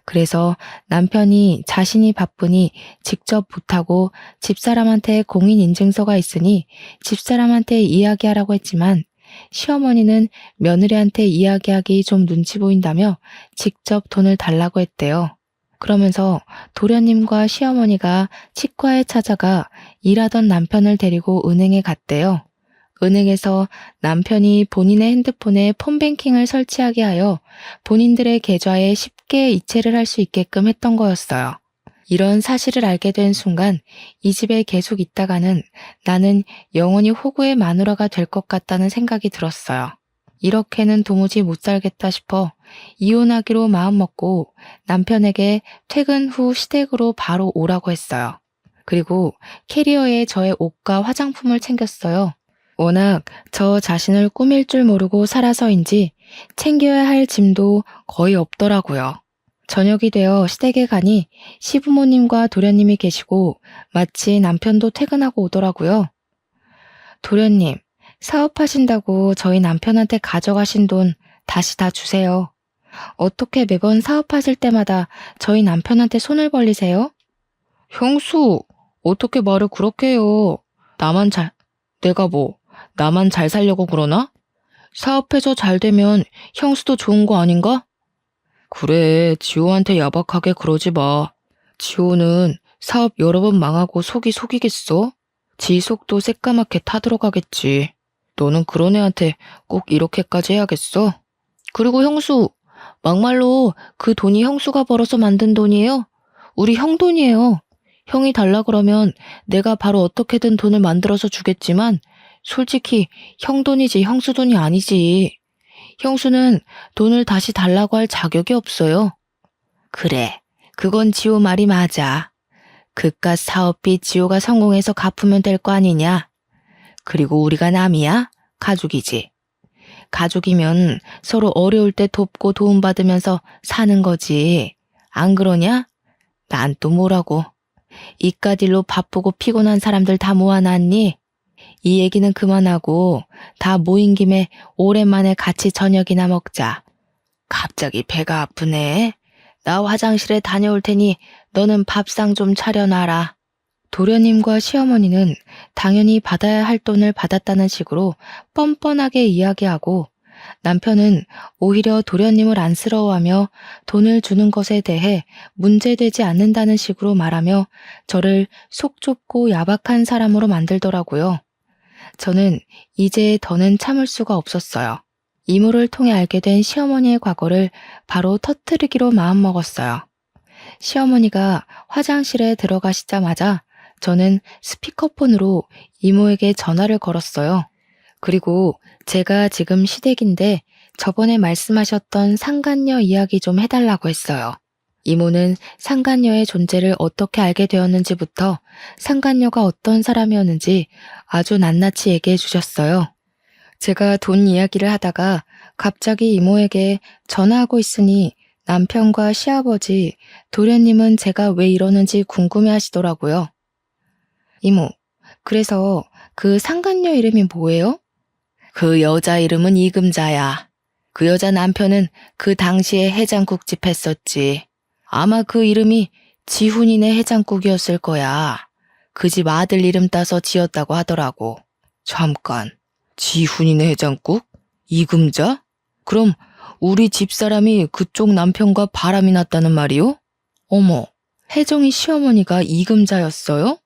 그래서 남편이 자신이 바쁘니 직접 못하고 집사람한테 공인인증서가 있으니 집사람한테 이야기하라고 했지만 시어머니는 며느리한테 이야기하기 좀 눈치 보인다며 직접 돈을 달라고 했대요. 그러면서 도련님과 시어머니가 치과에 찾아가 일하던 남편을 데리고 은행에 갔대요. 은행에서 남편이 본인의 핸드폰에 폰뱅킹을 설치하게 하여 본인들의 계좌에 쉽게 이체를 할 수 있게끔 했던 거였어요. 이런 사실을 알게 된 순간 이 집에 계속 있다가는 나는 영원히 호구의 마누라가 될 것 같다는 생각이 들었어요. 이렇게는 도무지 못 살겠다 싶어 이혼하기로 마음먹고 남편에게 퇴근 후 시댁으로 바로 오라고 했어요. 그리고 캐리어에 저의 옷과 화장품을 챙겼어요. 워낙 저 자신을 꾸밀 줄 모르고 살아서인지 챙겨야 할 짐도 거의 없더라고요. 저녁이 되어 시댁에 가니 시부모님과 도련님이 계시고 마치 남편도 퇴근하고 오더라고요. 도련님, 사업하신다고 저희 남편한테 가져가신 돈 다시 다 주세요. 어떻게 매번 사업하실 때마다 저희 남편한테 손을 벌리세요? 형수, 어떻게 말을 그렇게 해요? 내가 뭐, 나만 잘 살려고 그러나? 사업해서 잘 되면 형수도 좋은 거 아닌가? 그래, 지호한테 야박하게 그러지 마. 지호는 사업 여러 번 망하고 속이 속이겠어? 지 속도 새까맣게 타들어가겠지. 너는 그런 애한테 꼭 이렇게까지 해야겠어? 그리고 형수, 막말로 그 돈이 형수가 벌어서 만든 돈이에요? 우리 형 돈이에요. 형이 달라 그러면 내가 바로 어떻게든 돈을 만들어서 주겠지만 솔직히 형 돈이지 형수 돈이 아니지. 형수는 돈을 다시 달라고 할 자격이 없어요. 그래, 그건 지호 말이 맞아. 그깟 사업비 지호가 성공해서 갚으면 될 거 아니냐? 그리고 우리가 남이야? 가족이지. 가족이면 서로 어려울 때 돕고 도움받으면서 사는 거지. 안 그러냐? 난 또 뭐라고. 이깟 일로 바쁘고 피곤한 사람들 다 모아놨니? 이 얘기는 그만하고 다 모인 김에 오랜만에 같이 저녁이나 먹자. 갑자기 배가 아프네. 나 화장실에 다녀올 테니 너는 밥상 좀 차려놔라. 도련님과 시어머니는 당연히 받아야 할 돈을 받았다는 식으로 뻔뻔하게 이야기하고 남편은 오히려 도련님을 안쓰러워하며 돈을 주는 것에 대해 문제되지 않는다는 식으로 말하며 저를 속 좁고 야박한 사람으로 만들더라고요. 저는 이제 더는 참을 수가 없었어요. 이모를 통해 알게 된 시어머니의 과거를 바로 터뜨리기로 마음먹었어요. 시어머니가 화장실에 들어가시자마자 저는 스피커폰으로 이모에게 전화를 걸었어요. 그리고 제가 지금 시댁인데 저번에 말씀하셨던 상간녀 이야기 좀 해달라고 했어요. 이모는 상간녀의 존재를 어떻게 알게 되었는지부터 상간녀가 어떤 사람이었는지 아주 낱낱이 얘기해 주셨어요. 제가 돈 이야기를 하다가 갑자기 이모에게 전화하고 있으니 남편과 시아버지, 도련님은 제가 왜 이러는지 궁금해 하시더라고요. 이모, 그래서 그 상간녀 이름이 뭐예요? 그 여자 이름은 이금자야. 그 여자 남편은 그 당시에 해장국집 했었지. 아마 그 이름이 지훈이네 해장국이었을 거야. 그 집 아들 이름 따서 지었다고 하더라고. 잠깐, 지훈이네 해장국? 이금자? 그럼 우리 집사람이 그쪽 남편과 바람이 났다는 말이요? 어머, 혜정이 시어머니가 이금자였어요?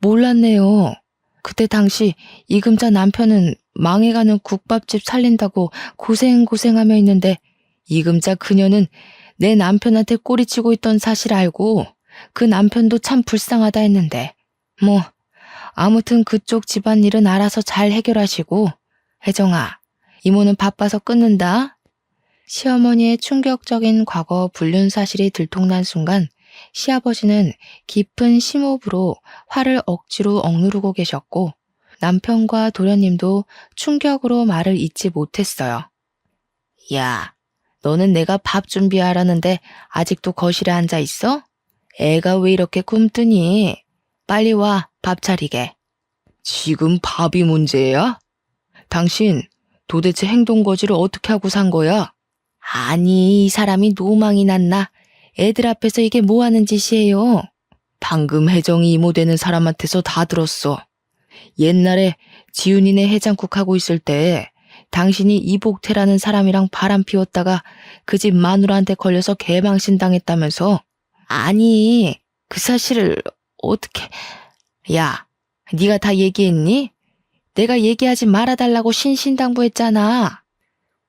몰랐네요. 그때 당시 이금자 남편은 망해가는 국밥집 살린다고 고생하며 있는데 이금자 그녀는 내 남편한테 꼬리치고 있던 사실 알고 그 남편도 참 불쌍하다 했는데 뭐 아무튼 그쪽 집안일은 알아서 잘 해결하시고 혜정아, 이모는 바빠서 끊는다. 시어머니의 충격적인 과거 불륜 사실이 들통난 순간 시아버지는 깊은 심호흡으로 화를 억지로 억누르고 계셨고 남편과 도련님도 충격으로 말을 잇지 못했어요. 야, 너는 내가 밥 준비하라는데 아직도 거실에 앉아 있어? 애가 왜 이렇게 굶뜨니? 빨리 와, 밥 차리게. 지금 밥이 문제야? 당신 도대체 행동 거지를 어떻게 하고 산 거야? 아니, 이 사람이 노망이 났나? 애들 앞에서 이게 뭐 하는 짓이에요? 방금 혜정이 이모 되는 사람한테서 다 들었어. 옛날에 지훈이네 해장국 하고 있을 때 당신이 이복태라는 사람이랑 바람 피웠다가 그 집 마누라한테 걸려서 개망신 당했다면서. 아니, 그 사실을 어떻게... 야, 네가 다 얘기했니? 내가 얘기하지 말아달라고 신신당부했잖아.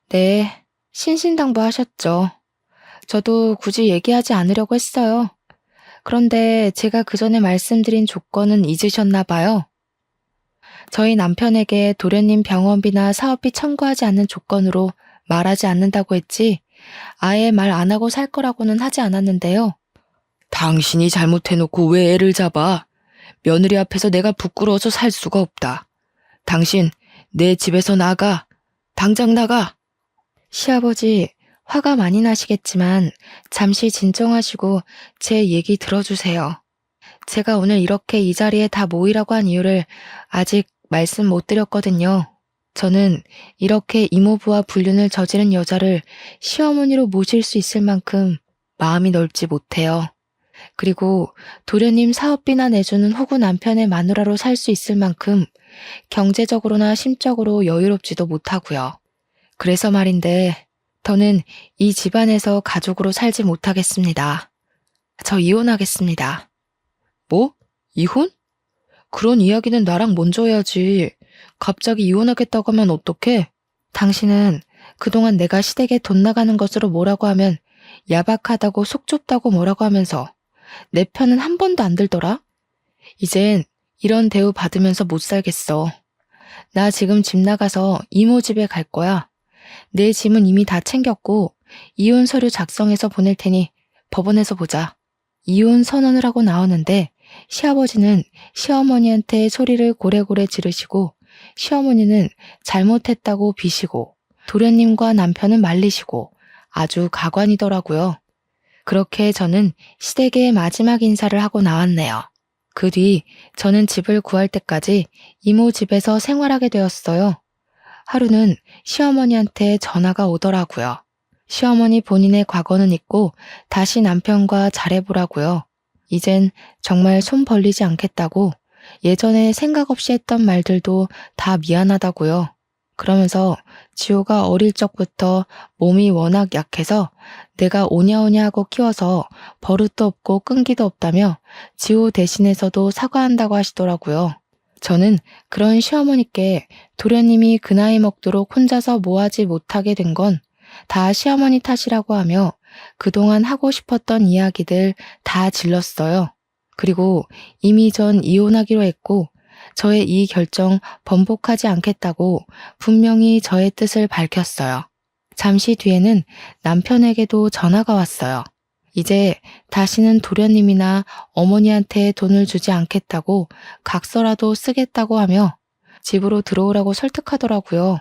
네, 신신당부하셨죠. 저도 굳이 얘기하지 않으려고 했어요. 그런데 제가 그 전에 말씀드린 조건은 잊으셨나 봐요. 저희 남편에게 도련님 병원비나 사업비 청구하지 않는 조건으로 말하지 않는다고 했지 아예 말 안 하고 살 거라고는 하지 않았는데요. 당신이 잘못해놓고 왜 애를 잡아? 며느리 앞에서 내가 부끄러워서 살 수가 없다. 당신 내 집에서 나가. 당장 나가. 시아버지, 화가 많이 나시겠지만 잠시 진정하시고 제 얘기 들어주세요. 제가 오늘 이렇게 이 자리에 다 모이라고 한 이유를 아직 말씀 못 드렸거든요. 저는 이렇게 이모부와 불륜을 저지른 여자를 시어머니로 모실 수 있을 만큼 마음이 넓지 못해요. 그리고 도련님 사업비나 내주는 호구 남편의 마누라로 살 수 있을 만큼 경제적으로나 심적으로 여유롭지도 못하고요. 그래서 말인데 더는 이 집안에서 가족으로 살지 못하겠습니다. 저 이혼하겠습니다. 뭐? 이혼? 그런 이야기는 나랑 먼저 해야지. 갑자기 이혼하겠다고 하면 어떡해? 당신은 그동안 내가 시댁에 돈 나가는 것으로 뭐라고 하면 야박하다고 속 좁다고 뭐라고 하면서 내 편은 한 번도 안 들더라? 이젠 이런 대우 받으면서 못 살겠어. 나 지금 집 나가서 이모 집에 갈 거야. 내 짐은 이미 다 챙겼고 이혼 서류 작성해서 보낼 테니 법원에서 보자. 이혼 선언을 하고 나오는데 시아버지는 시어머니한테 소리를 고래고래 지르시고 시어머니는 잘못했다고 비시고 도련님과 남편은 말리시고 아주 가관이더라고요. 그렇게 저는 시댁의 마지막 인사를 하고 나왔네요. 그 뒤 저는 집을 구할 때까지 이모 집에서 생활하게 되었어요. 하루는 시어머니한테 전화가 오더라고요. 시어머니 본인의 과거는 잊고 다시 남편과 잘해보라고요. 이젠 정말 손 벌리지 않겠다고 예전에 생각 없이 했던 말들도 다 미안하다고요. 그러면서 지호가 어릴 적부터 몸이 워낙 약해서 내가 오냐오냐 하고 키워서 버릇도 없고 끈기도 없다며 지호 대신해서도 사과한다고 하시더라고요. 저는 그런 시어머니께 도련님이 그 나이 먹도록 혼자서 뭐하지 못하게 된 건 다 시어머니 탓이라고 하며 그동안 하고 싶었던 이야기들 다 질렀어요. 그리고 이미 전 이혼하기로 했고 저의 이 결정 번복하지 않겠다고 분명히 저의 뜻을 밝혔어요. 잠시 뒤에는 남편에게도 전화가 왔어요. 이제 다시는 도련님이나 어머니한테 돈을 주지 않겠다고 각서라도 쓰겠다고 하며 집으로 들어오라고 설득하더라고요.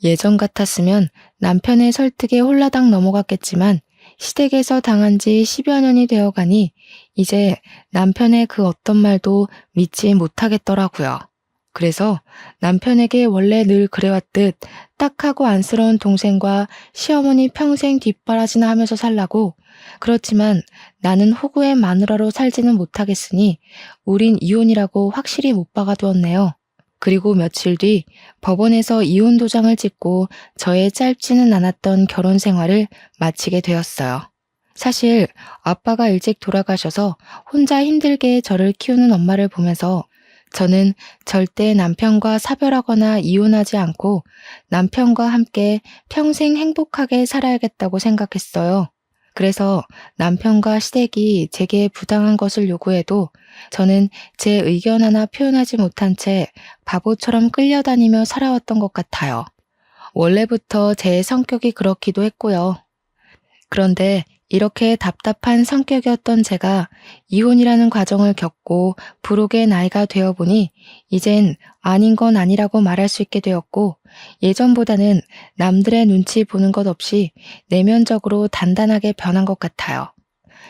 예전 같았으면 남편의 설득에 홀라당 넘어갔겠지만 시댁에서 당한 지 10여 년이 되어가니 이제 남편의 그 어떤 말도 믿지 못하겠더라고요. 그래서 남편에게 원래 늘 그래왔듯 딱하고 안쓰러운 동생과 시어머니 평생 뒷바라지나 하면서 살라고, 그렇지만 나는 호구의 마누라로 살지는 못하겠으니 우린 이혼이라고 확실히 못 박아두었네요. 그리고 며칠 뒤 법원에서 이혼 도장을 찍고 저의 짧지는 않았던 결혼 생활을 마치게 되었어요. 사실 아빠가 일찍 돌아가셔서 혼자 힘들게 저를 키우는 엄마를 보면서 저는 절대 남편과 사별하거나 이혼하지 않고 남편과 함께 평생 행복하게 살아야겠다고 생각했어요. 그래서 남편과 시댁이 제게 부당한 것을 요구해도 저는 제 의견 하나 표현하지 못한 채 바보처럼 끌려다니며 살아왔던 것 같아요. 원래부터 제 성격이 그렇기도 했고요. 그런데 이렇게 답답한 성격이었던 제가 이혼이라는 과정을 겪고 부록의 나이가 되어보니 이젠 아닌 건 아니라고 말할 수 있게 되었고 예전보다는 남들의 눈치 보는 것 없이 내면적으로 단단하게 변한 것 같아요.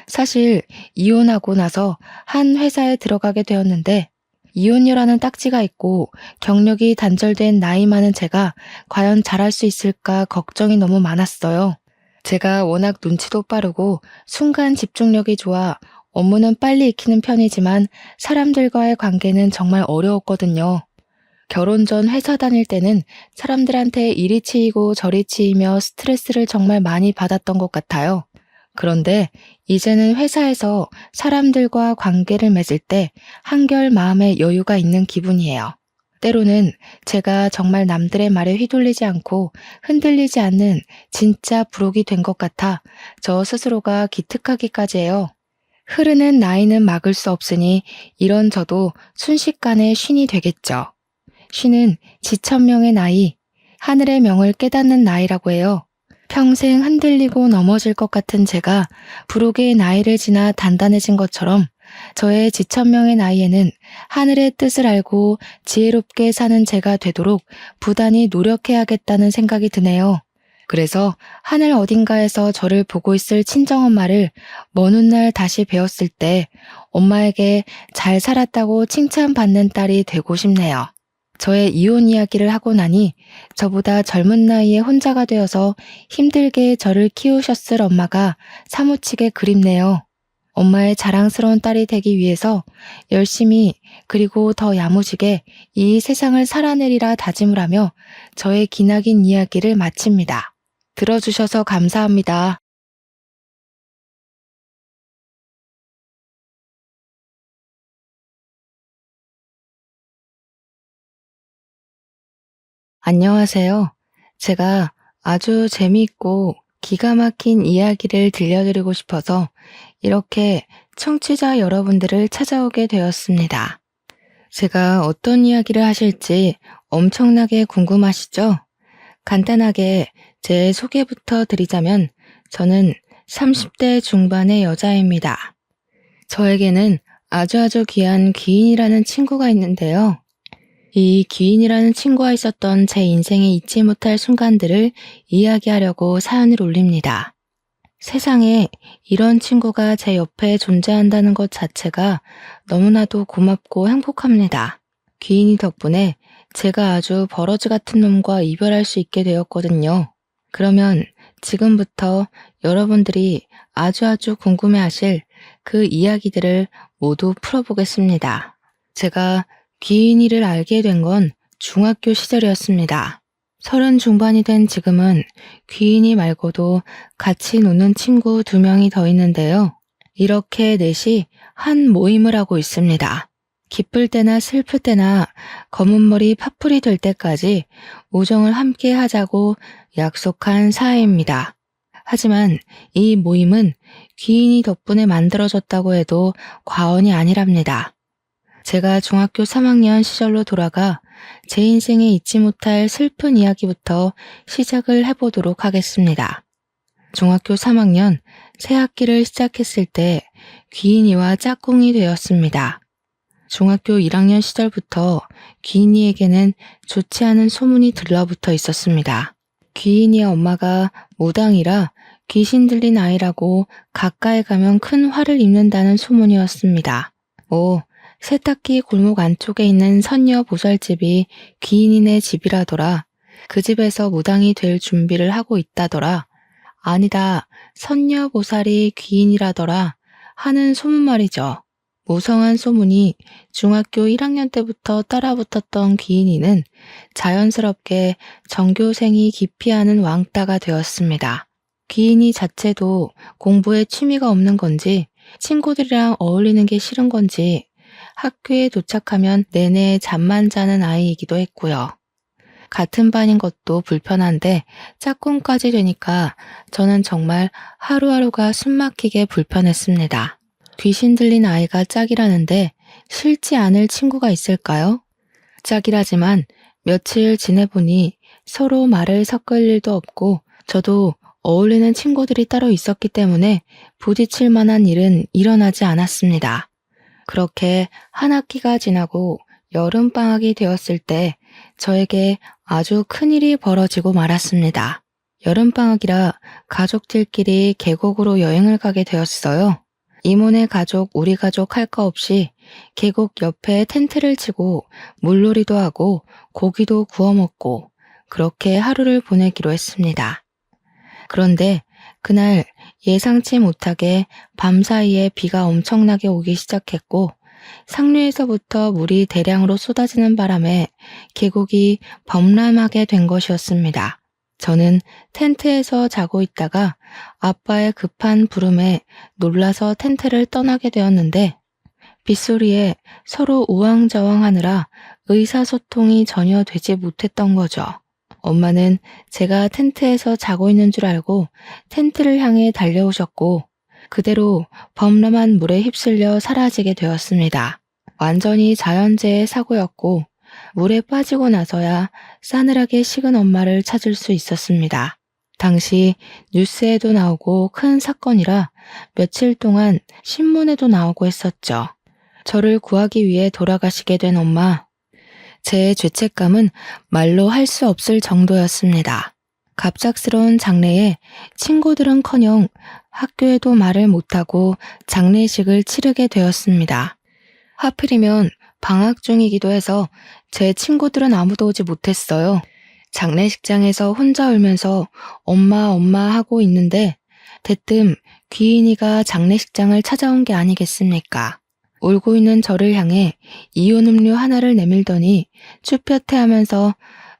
사실 이혼하고 나서 한 회사에 들어가게 되었는데 이혼녀라는 딱지가 있고 경력이 단절된 나이 많은 제가 과연 잘할 수 있을까 걱정이 너무 많았어요. 제가 워낙 눈치도 빠르고 순간 집중력이 좋아 업무는 빨리 익히는 편이지만 사람들과의 관계는 정말 어려웠거든요. 결혼 전 회사 다닐 때는 사람들한테 이리 치이고 저리 치이며 스트레스를 정말 많이 받았던 것 같아요. 그런데 이제는 회사에서 사람들과 관계를 맺을 때 한결 마음에 여유가 있는 기분이에요. 때로는 제가 정말 남들의 말에 휘둘리지 않고 흔들리지 않는 진짜 부록이 된 것 같아 저 스스로가 기특하기까지 해요. 흐르는 나이는 막을 수 없으니 이런 저도 순식간에 쉰이 되겠죠. 쉰은 지천명의 나이, 하늘의 명을 깨닫는 나이라고 해요. 평생 흔들리고 넘어질 것 같은 제가 부록의 나이를 지나 단단해진 것처럼 저의 지천명의 나이에는 하늘의 뜻을 알고 지혜롭게 사는 제가 되도록 부단히 노력해야겠다는 생각이 드네요. 그래서 하늘 어딘가에서 저를 보고 있을 친정엄마를 먼 훗날 다시 배웠을 때 엄마에게 잘 살았다고 칭찬받는 딸이 되고 싶네요. 저의 이혼 이야기를 하고 나니 저보다 젊은 나이에 혼자가 되어서 힘들게 저를 키우셨을 엄마가 사무치게 그립네요. 엄마의 자랑스러운 딸이 되기 위해서 열심히 그리고 더 야무지게 이 세상을 살아내리라 다짐을 하며 저의 기나긴 이야기를 마칩니다. 들어주셔서 감사합니다. 안녕하세요. 제가 아주 재미있고 기가 막힌 이야기를 들려드리고 싶어서 이렇게 청취자 여러분들을 찾아오게 되었습니다. 제가 어떤 이야기를 하실지 엄청나게 궁금하시죠? 간단하게 제 소개부터 드리자면 저는 30대 중반의 여자입니다. 저에게는 아주 귀한 귀인이라는 친구가 있는데요. 이 귀인이라는 친구와 있었던 제 인생에 잊지 못할 순간들을 이야기하려고 사연을 올립니다. 세상에 이런 친구가 제 옆에 존재한다는 것 자체가 너무나도 고맙고 행복합니다. 귀인이 덕분에 제가 아주 버러지 같은 놈과 이별할 수 있게 되었거든요. 그러면 지금부터 여러분들이 아주 궁금해하실 그 이야기들을 모두 풀어보겠습니다. 제가 귀인이를 알게 된 건 중학교 시절이었습니다. 30 중반이 된 지금은 귀인이 말고도 같이 노는 친구 2명이 더 있는데요. 이렇게 넷이 한 모임을 하고 있습니다. 기쁠 때나 슬플 때나 검은 머리 파풀이 될 때까지 우정을 함께 하자고 약속한 사이입니다. 하지만 이 모임은 귀인이 덕분에 만들어졌다고 해도 과언이 아니랍니다. 제가 중학교 3학년 시절로 돌아가 제 인생에 잊지 못할 슬픈 이야기부터 시작을 해보도록 하겠습니다. 중학교 3학년 새 학기를 시작했을 때 귀인이와 짝꿍이 되었습니다. 중학교 1학년 시절부터 귀인이에게는 좋지 않은 소문이 들러붙어 있었습니다. 귀인이의 엄마가 무당이라 귀신 들린 아이라고 가까이 가면 큰 화를 입는다는 소문이었습니다. 세탁기 골목 안쪽에 있는 선녀 보살집이 귀인이네 집이라더라. 그 집에서 무당이 될 준비를 하고 있다더라. 아니다, 선녀 보살이 귀인이라더라 하는 소문 말이죠. 무성한 소문이 중학교 1학년 때부터 따라붙었던 귀인이는 자연스럽게 전교생이 기피하는 왕따가 되었습니다. 귀인이 자체도 공부에 취미가 없는 건지 친구들이랑 어울리는 게 싫은 건지 학교에 도착하면 내내 잠만 자는 아이이기도 했고요. 같은 반인 것도 불편한데 짝꿍까지 되니까 저는 정말 하루하루가 숨막히게 불편했습니다. 귀신 들린 아이가 짝이라는데 싫지 않을 친구가 있을까요? 짝이라지만 며칠 지내보니 서로 말을 섞을 일도 없고 저도 어울리는 친구들이 따로 있었기 때문에 부딪힐 만한 일은 일어나지 않았습니다. 그렇게 한 학기가 지나고 여름방학이 되었을 때 저에게 아주 큰일이 벌어지고 말았습니다. 여름방학이라 가족들끼리 계곡으로 여행을 가게 되었어요. 이모네 가족, 우리 가족 할 거 없이 계곡 옆에 텐트를 치고 물놀이도 하고 고기도 구워 먹고 그렇게 하루를 보내기로 했습니다. 그런데 그날 예상치 못하게 밤사이에 비가 엄청나게 오기 시작했고 상류에서부터 물이 대량으로 쏟아지는 바람에 계곡이 범람하게 된 것이었습니다. 저는 텐트에서 자고 있다가 아빠의 급한 부름에 놀라서 텐트를 떠나게 되었는데 빗소리에 서로 우왕좌왕하느라 의사소통이 전혀 되지 못했던 거죠. 엄마는 제가 텐트에서 자고 있는 줄 알고 텐트를 향해 달려오셨고 그대로 범람한 물에 휩쓸려 사라지게 되었습니다. 완전히 자연재해 사고였고 물에 빠지고 나서야 싸늘하게 식은 엄마를 찾을 수 있었습니다. 당시 뉴스에도 나오고 큰 사건이라 며칠 동안 신문에도 나오고 했었죠. 저를 구하기 위해 돌아가시게 된 엄마. 제 죄책감은 말로 할 수 없을 정도였습니다. 갑작스러운 장례에 친구들은커녕 학교에도 말을 못하고 장례식을 치르게 되었습니다. 하필이면 방학 중이기도 해서 제 친구들은 아무도 오지 못했어요. 장례식장에서 혼자 울면서 엄마 하고 있는데 대뜸 귀인이가 장례식장을 찾아온 게 아니겠습니까? 울고 있는 저를 향해 이온 음료 하나를 내밀더니 쭈뼛해하면서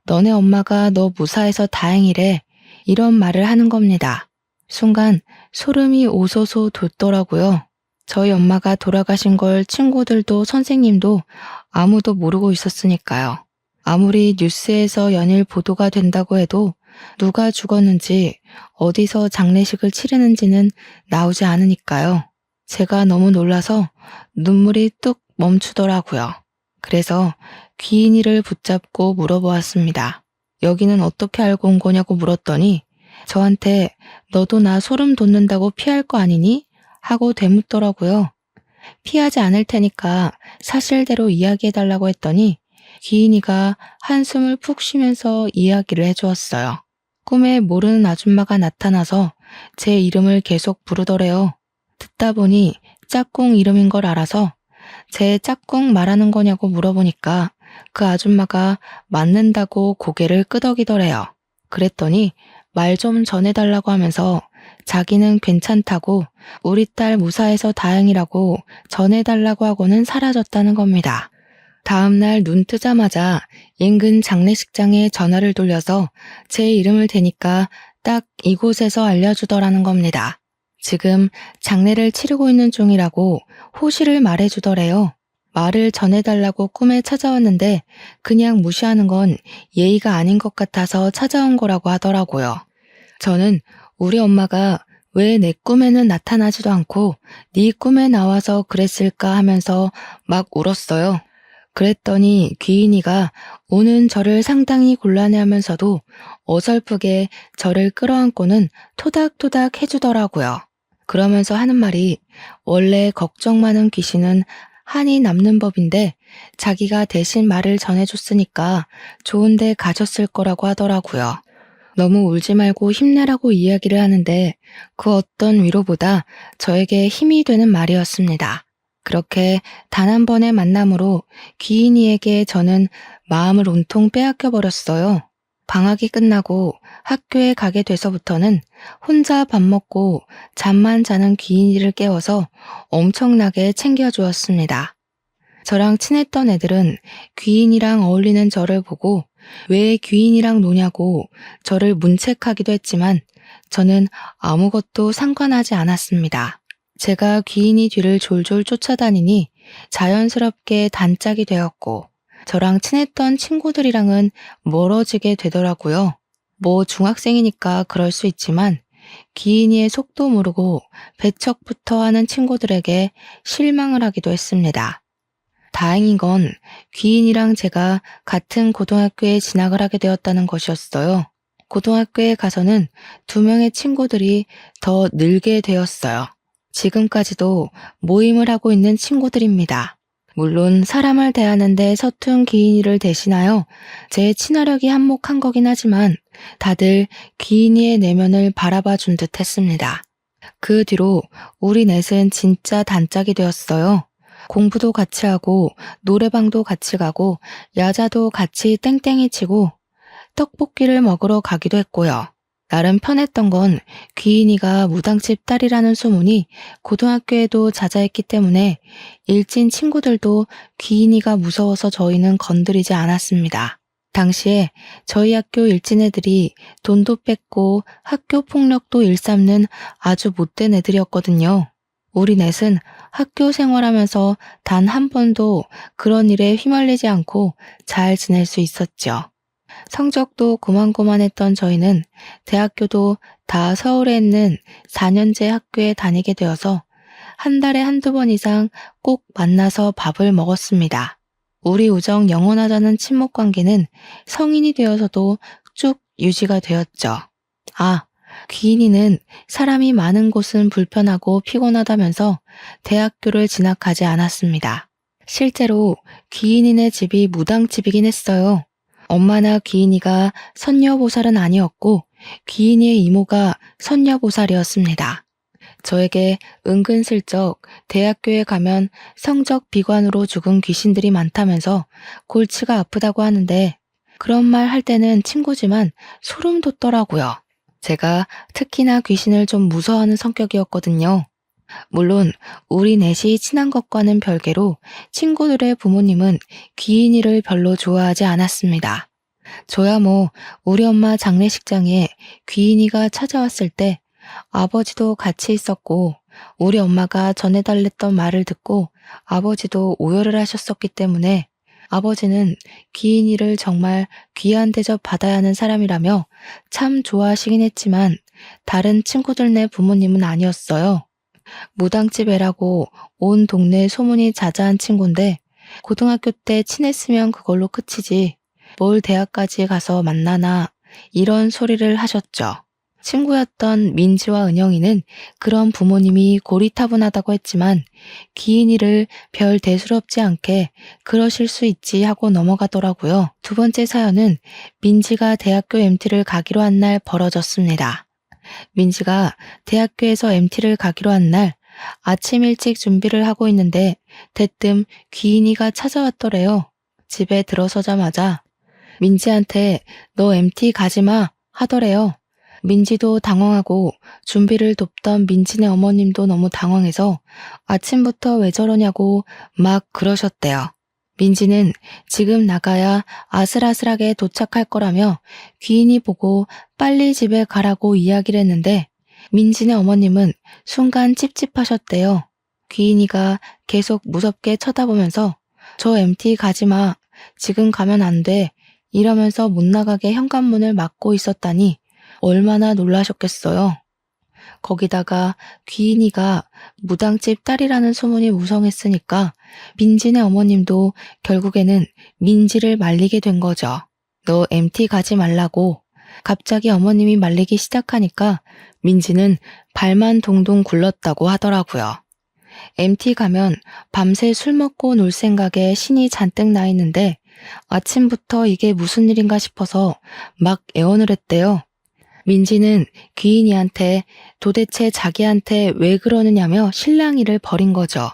너네 엄마가 너 무사해서 다행이래 이런 말을 하는 겁니다. 순간 소름이 오소소 돋더라고요. 저희 엄마가 돌아가신 걸 친구들도 선생님도 아무도 모르고 있었으니까요. 아무리 뉴스에서 연일 보도가 된다고 해도 누가 죽었는지 어디서 장례식을 치르는지는 나오지 않으니까요. 제가 너무 놀라서 눈물이 뚝 멈추더라고요. 그래서 귀인이를 붙잡고 물어보았습니다. 여기는 어떻게 알고 온 거냐고 물었더니 저한테 너도 나 소름 돋는다고 피할 거 아니니? 하고 되묻더라고요. 피하지 않을 테니까 사실대로 이야기해달라고 했더니 귀인이가 한숨을 푹 쉬면서 이야기를 해주었어요. 꿈에 모르는 아줌마가 나타나서 제 이름을 계속 부르더래요. 듣다 보니 짝꿍 이름인 걸 알아서 제 짝꿍 말하는 거냐고 물어보니까 그 아줌마가 맞는다고 고개를 끄덕이더래요. 그랬더니 말 좀 전해달라고 하면서 자기는 괜찮다고 우리 딸 무사해서 다행이라고 전해달라고 하고는 사라졌다는 겁니다. 다음날 눈 뜨자마자 인근 장례식장에 전화를 돌려서 제 이름을 대니까 딱 이곳에서 알려주더라는 겁니다. 지금 장례를 치르고 있는 중이라고 호시를 말해주더래요. 말을 전해달라고 꿈에 찾아왔는데 그냥 무시하는 건 예의가 아닌 것 같아서 찾아온 거라고 하더라고요. 저는 우리 엄마가 왜 내 꿈에는 나타나지도 않고 네 꿈에 나와서 그랬을까 하면서 막 울었어요. 그랬더니 귀인이가 우는 저를 상당히 곤란해하면서도 어설프게 저를 끌어안고는 토닥토닥 해주더라고요. 그러면서 하는 말이 원래 걱정 많은 귀신은 한이 남는 법인데 자기가 대신 말을 전해줬으니까 좋은 데 가셨을 거라고 하더라고요. 너무 울지 말고 힘내라고 이야기를 하는데 그 어떤 위로보다 저에게 힘이 되는 말이었습니다. 그렇게 단 한 번의 만남으로 귀인이에게 저는 마음을 온통 빼앗겨 버렸어요. 방학이 끝나고 학교에 가게 돼서부터는 혼자 밥 먹고 잠만 자는 귀인이를 깨워서 엄청나게 챙겨주었습니다. 저랑 친했던 애들은 귀인이랑 어울리는 저를 보고 왜 귀인이랑 노냐고 저를 문책하기도 했지만 저는 아무것도 상관하지 않았습니다. 제가 귀인이 뒤를 졸졸 쫓아다니니 자연스럽게 단짝이 되었고 저랑 친했던 친구들이랑은 멀어지게 되더라고요. 뭐 중학생이니까 그럴 수 있지만 귀인이의 속도 모르고 배척부터 하는 친구들에게 실망을 하기도 했습니다. 다행인 건 귀인이랑 제가 같은 고등학교에 진학을 하게 되었다는 것이었어요. 고등학교에 가서는 2명의 친구들이 더 늘게 되었어요. 지금까지도 모임을 하고 있는 친구들입니다. 물론 사람을 대하는데 서툰 귀인이를 대신하여 제 친화력이 한몫한 거긴 하지만 다들 귀인이의 내면을 바라봐 준 듯 했습니다. 그 뒤로 우리 넷은 진짜 단짝이 되었어요. 공부도 같이 하고 노래방도 같이 가고 야자도 같이 땡땡이 치고 떡볶이를 먹으러 가기도 했고요. 나름 편했던 건 귀인이가 무당집 딸이라는 소문이 고등학교에도 자자했기 때문에 일진 친구들도 귀인이가 무서워서 저희는 건드리지 않았습니다. 당시에 저희 학교 일진 애들이 돈도 뺏고 학교 폭력도 일삼는 아주 못된 애들이었거든요. 우리 넷은 학교 생활하면서 단 한 번도 그런 일에 휘말리지 않고 잘 지낼 수 있었죠. 성적도 고만고만했던 저희는 대학교도 다 서울에 있는 4년제 학교에 다니게 되어서 한 달에 한두 번 이상 꼭 만나서 밥을 먹었습니다. 우리 우정 영원하자는 친목 관계는 성인이 되어서도 쭉 유지가 되었죠. 아, 귀인이는 사람이 많은 곳은 불편하고 피곤하다면서 대학교를 진학하지 않았습니다. 실제로 귀인이네 집이 무당집이긴 했어요. 엄마나 귀인이가 선녀보살은 아니었고 귀인이의 이모가 선녀보살이었습니다. 저에게 은근슬쩍 대학교에 가면 성적 비관으로 죽은 귀신들이 많다면서 골치가 아프다고 하는데 그런 말 할 때는 친구지만 소름 돋더라고요. 제가 특히나 귀신을 좀 무서워하는 성격이었거든요. 물론 우리 넷이 친한 것과는 별개로 친구들의 부모님은 귀인이를 별로 좋아하지 않았습니다. 저야 뭐 우리 엄마 장례식장에 귀인이가 찾아왔을 때 아버지도 같이 있었고 우리 엄마가 전해달랬던 말을 듣고 아버지도 오열을 하셨었기 때문에 아버지는 귀인이를 정말 귀한 대접 받아야 하는 사람이라며 참 좋아하시긴 했지만 다른 친구들네 부모님은 아니었어요. 무당집 애라고 온 동네에 소문이 자자한 친구인데 고등학교 때 친했으면 그걸로 끝이지 뭘 대학까지 가서 만나나 이런 소리를 하셨죠. 친구였던 민지와 은영이는 그런 부모님이 고리타분하다고 했지만 귀인이를 별 대수롭지 않게 그러실 수 있지 하고 넘어가더라고요. 두 번째 사연은 민지가 대학교 MT를 가기로 한 날 벌어졌습니다. 민지가 대학교에서 MT를 가기로 한 날 아침 일찍 준비를 하고 있는데 대뜸 귀인이가 찾아왔더래요. 집에 들어서자마자 민지한테 너 MT 가지 마 하더래요. 민지도 당황하고 준비를 돕던 민지네 어머님도 너무 당황해서 아침부터 왜 저러냐고 막 그러셨대요. 민지는 지금 나가야 아슬아슬하게 도착할 거라며 귀인이 보고 빨리 집에 가라고 이야기를 했는데 민지네 어머님은 순간 찝찝하셨대요. 귀인이가 계속 무섭게 쳐다보면서 저 MT 가지 마. 지금 가면 안 돼. 이러면서 못 나가게 현관문을 막고 있었다니 얼마나 놀라셨겠어요. 거기다가 귀인이가 무당집 딸이라는 소문이 무성했으니까 민지네 어머님도 결국에는 민지를 말리게 된 거죠. 너 MT 가지 말라고. 갑자기 어머님이 말리기 시작하니까 민지는 발만 동동 굴렀다고 하더라고요. MT 가면 밤새 술 먹고 놀 생각에 신이 잔뜩 나 있는데 아침부터 이게 무슨 일인가 싶어서 막 애원을 했대요. 민지는 귀인이한테 도대체 자기한테 왜 그러느냐며 실랑이를 벌인 거죠.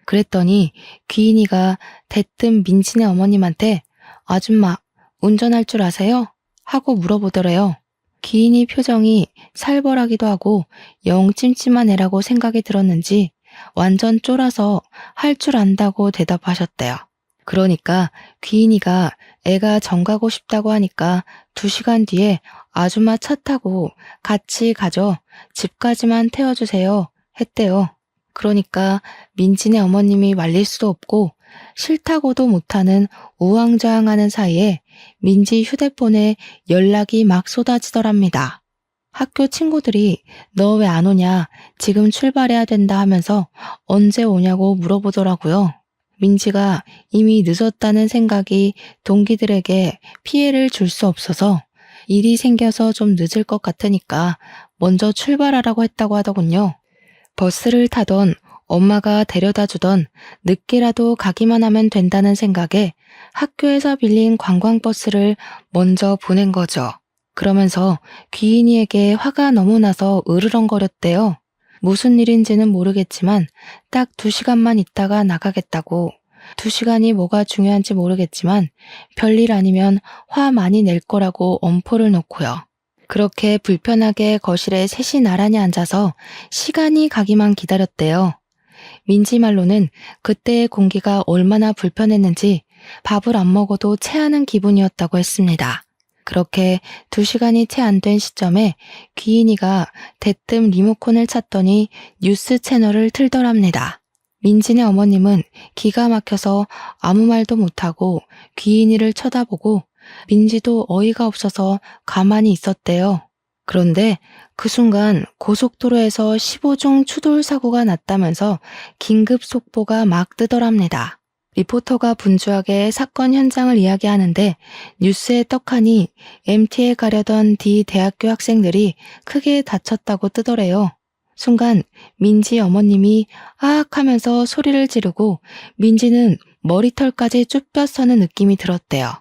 그랬더니 귀인이가 대뜸 민지네 어머님한테 아줌마 운전할 줄 아세요? 하고 물어보더래요. 귀인이 표정이 살벌하기도 하고 영 찜찜한 애라고 생각이 들었는지 완전 쫄아서 할 줄 안다고 대답하셨대요. 그러니까 귀인이가 애가 정 가고 싶다고 하니까 2시간 뒤에 아줌마 차 타고 같이 가죠. 집까지만 태워주세요. 했대요. 그러니까 민지네 어머님이 말릴 수도 없고 싫다고도 못하는 우왕좌왕하는 사이에 민지 휴대폰에 연락이 막 쏟아지더랍니다. 학교 친구들이 너 왜 안 오냐? 지금 출발해야 된다 하면서 언제 오냐고 물어보더라고요. 민지가 이미 늦었다는 생각이 동기들에게 피해를 줄 수 없어서 일이 생겨서 좀 늦을 것 같으니까 먼저 출발하라고 했다고 하더군요. 버스를 타던 엄마가 데려다 주던 늦게라도 가기만 하면 된다는 생각에 학교에서 빌린 관광버스를 먼저 보낸 거죠. 그러면서 귀인이에게 화가 너무 나서 으르렁거렸대요. 무슨 일인지는 모르겠지만 딱 2시간만 있다가 나가겠다고. 2시간이 뭐가 중요한지 모르겠지만 별일 아니면 화 많이 낼 거라고 엄포를 놓고요. 그렇게 불편하게 거실에 셋이 나란히 앉아서 시간이 가기만 기다렸대요. 민지 말로는 그때의 공기가 얼마나 불편했는지 밥을 안 먹어도 체하는 기분이었다고 했습니다. 그렇게 2시간이 채 안 된 시점에 귀인이가 대뜸 리모컨을 찾더니 뉴스 채널을 틀더랍니다. 민지네 어머님은 기가 막혀서 아무 말도 못하고 귀인이를 쳐다보고 민지도 어이가 없어서 가만히 있었대요. 그런데 그 순간 고속도로에서 15중 추돌 사고가 났다면서 긴급 속보가 막 뜨더랍니다. 리포터가 분주하게 사건 현장을 이야기하는데 뉴스에 떡하니 MT에 가려던 D 대학교 학생들이 크게 다쳤다고 뜨더래요. 순간 민지 어머님이 아악 하면서 소리를 지르고 민지는 머리털까지 쭈뼛 서는 느낌이 들었대요.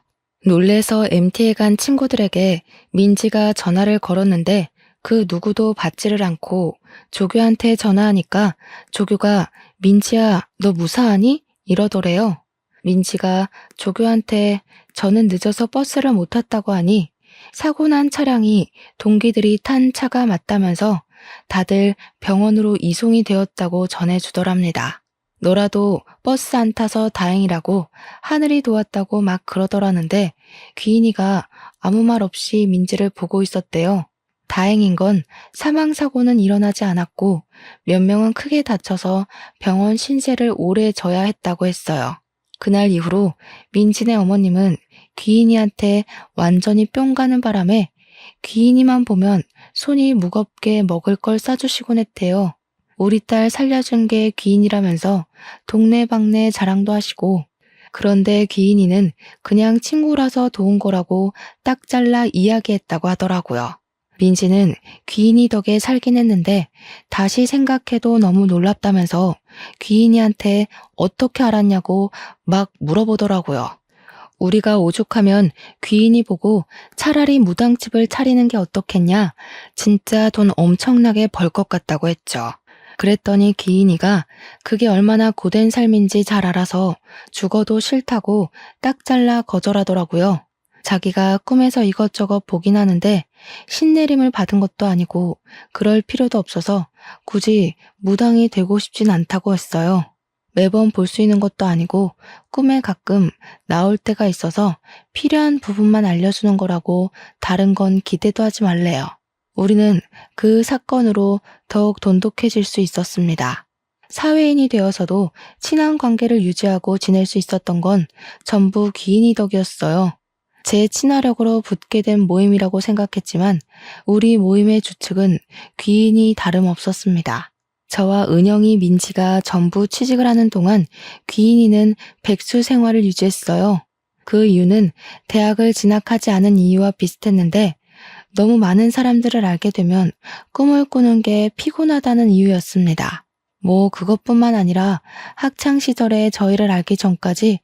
놀래서 MT에 간 친구들에게 민지가 전화를 걸었는데 그 누구도 받지를 않고 조교한테 전화하니까 조교가 민지야 너 무사하니? 이러더래요. 민지가 조교한테 저는 늦어서 버스를 못 탔다고 하니 사고 난 차량이 동기들이 탄 차가 맞다면서 다들 병원으로 이송이 되었다고 전해주더랍니다. 너라도 버스 안 타서 다행이라고 하늘이 도왔다고 막 그러더라는데 귀인이가 아무 말 없이 민지를 보고 있었대요. 다행인 건 사망사고는 일어나지 않았고 몇 명은 크게 다쳐서 병원 신세를 오래 져야 했다고 했어요. 그날 이후로 민지네 어머님은 귀인이한테 완전히 뿅 가는 바람에 귀인이만 보면 손이 무겁게 먹을 걸 싸주시곤 했대요. 우리 딸 살려준 게 귀인이라면서 동네방네 자랑도 하시고 그런데 귀인이는 그냥 친구라서 도운 거라고 딱 잘라 이야기했다고 하더라고요. 민지는 귀인이 덕에 살긴 했는데 다시 생각해도 너무 놀랍다면서 귀인이한테 어떻게 알았냐고 막 물어보더라고요. 우리가 오죽하면 귀인이 보고 차라리 무당집을 차리는 게 어떻겠냐? 진짜 돈 엄청나게 벌 것 같다고 했죠. 그랬더니 귀인이가 그게 얼마나 고된 삶인지 잘 알아서 죽어도 싫다고 딱 잘라 거절하더라고요. 자기가 꿈에서 이것저것 보긴 하는데 신내림을 받은 것도 아니고 그럴 필요도 없어서 굳이 무당이 되고 싶진 않다고 했어요. 매번 볼 수 있는 것도 아니고 꿈에 가끔 나올 때가 있어서 필요한 부분만 알려주는 거라고 다른 건 기대도 하지 말래요. 우리는 그 사건으로 더욱 돈독해질 수 있었습니다. 사회인이 되어서도 친한 관계를 유지하고 지낼 수 있었던 건 전부 귀인이 덕이었어요. 제 친화력으로 붙게 된 모임이라고 생각했지만 우리 모임의 주축은 귀인이 다름없었습니다. 저와 은영이, 민지가 전부 취직을 하는 동안 귀인이는 백수 생활을 유지했어요. 그 이유는 대학을 진학하지 않은 이유와 비슷했는데 너무 많은 사람들을 알게 되면 꿈을 꾸는 게 피곤하다는 이유였습니다. 뭐 그것뿐만 아니라 학창 시절에 저희를 알기 전까지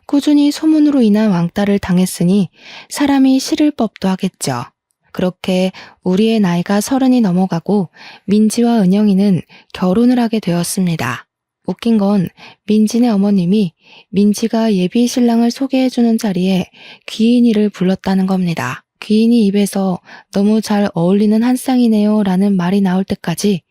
꾸준히 소문으로 인한 왕따를 당했으니 사람이 싫을 법도 하겠죠. 그렇게 우리의 나이가 30이 넘어가고 민지와 은영이는 결혼을 하게 되었습니다. 웃긴 건 민지네 어머님이 민지가 예비 신랑을 소개해주는 자리에 귀인이를 불렀다는 겁니다. 귀인이 입에서 너무 잘 어울리는 한 쌍이네요 라는 말이 나올 때까지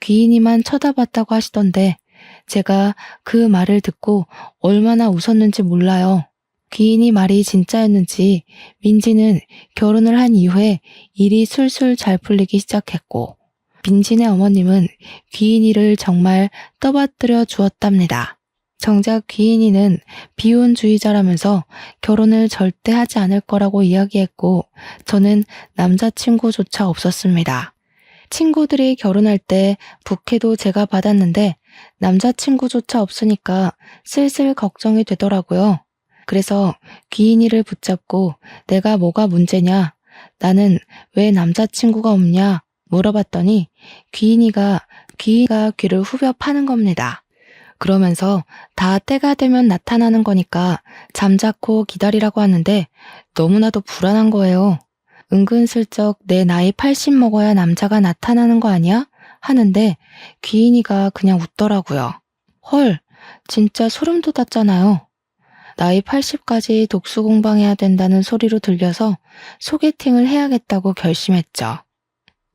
귀인이만 쳐다봤다고 하시던데 제가 그 말을 듣고 얼마나 웃었는지 몰라요. 귀인이 말이 진짜였는지 민지는 결혼을 한 이후에 일이 술술 잘 풀리기 시작했고 민지네 어머님은 귀인이를 정말 떠받들여 주었답니다. 정작 귀인이는 비혼주의자라면서 결혼을 절대 하지 않을 거라고 이야기했고 저는 남자친구조차 없었습니다. 친구들이 결혼할 때 부케도 제가 받았는데 남자친구조차 없으니까 슬슬 걱정이 되더라고요. 그래서 귀인이를 붙잡고 내가 뭐가 문제냐, 나는 왜 남자친구가 없냐 물어봤더니 귀인이가 귀를 후벼 파는 겁니다. 그러면서 다 때가 되면 나타나는 거니까 잠자코 기다리라고 하는데 너무나도 불안한 거예요. 은근슬쩍 내 나이 80 먹어야 남자가 나타나는 거 아니야? 하는데 귀인이가 그냥 웃더라고요. 헐, 진짜 소름 돋았잖아요. 나이 80까지 독수 공방해야 된다는 소리로 들려서 소개팅을 해야겠다고 결심했죠.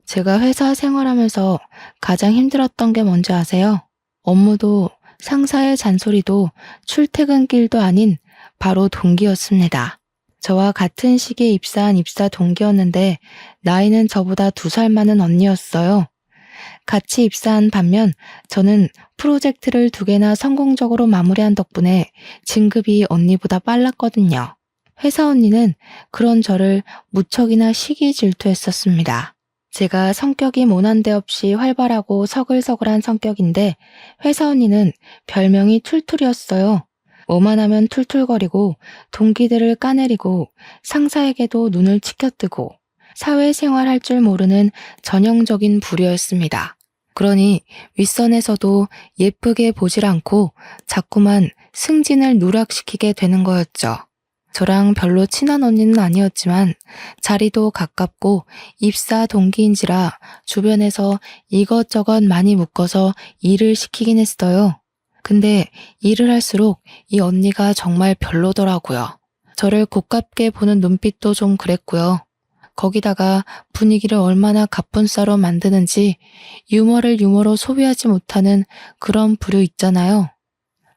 제가 회사 생활하면서 가장 힘들었던 게 뭔지 아세요? 업무도 상사의 잔소리도 출퇴근길도 아닌 바로 동기였습니다. 저와 같은 시기에 입사한 입사 동기였는데 나이는 저보다 2살 많은 언니였어요. 같이 입사한 반면 저는 프로젝트를 2개나 성공적으로 마무리한 덕분에 진급이 언니보다 빨랐거든요. 회사 언니는 그런 저를 무척이나 시기 질투했었습니다. 제가 성격이 모난 데 없이 활발하고 서글서글한 성격인데 회사 언니는 별명이 툴툴이었어요. 뭐만 하면 툴툴거리고 동기들을 까내리고 상사에게도 눈을 치켜뜨고 사회생활 할 줄 모르는 전형적인 부류였습니다. 그러니 윗선에서도 예쁘게 보질 않고 자꾸만 승진을 누락시키게 되는 거였죠. 저랑 별로 친한 언니는 아니었지만 자리도 가깝고 입사 동기인지라 주변에서 이것저것 많이 묶어서 일을 시키긴 했어요. 근데 일을 할수록 이 언니가 정말 별로더라고요. 저를 고깝게 보는 눈빛도 좀 그랬고요. 거기다가 분위기를 얼마나 갑분싸로 만드는지 유머를 유머로 소비하지 못하는 그런 부류 있잖아요.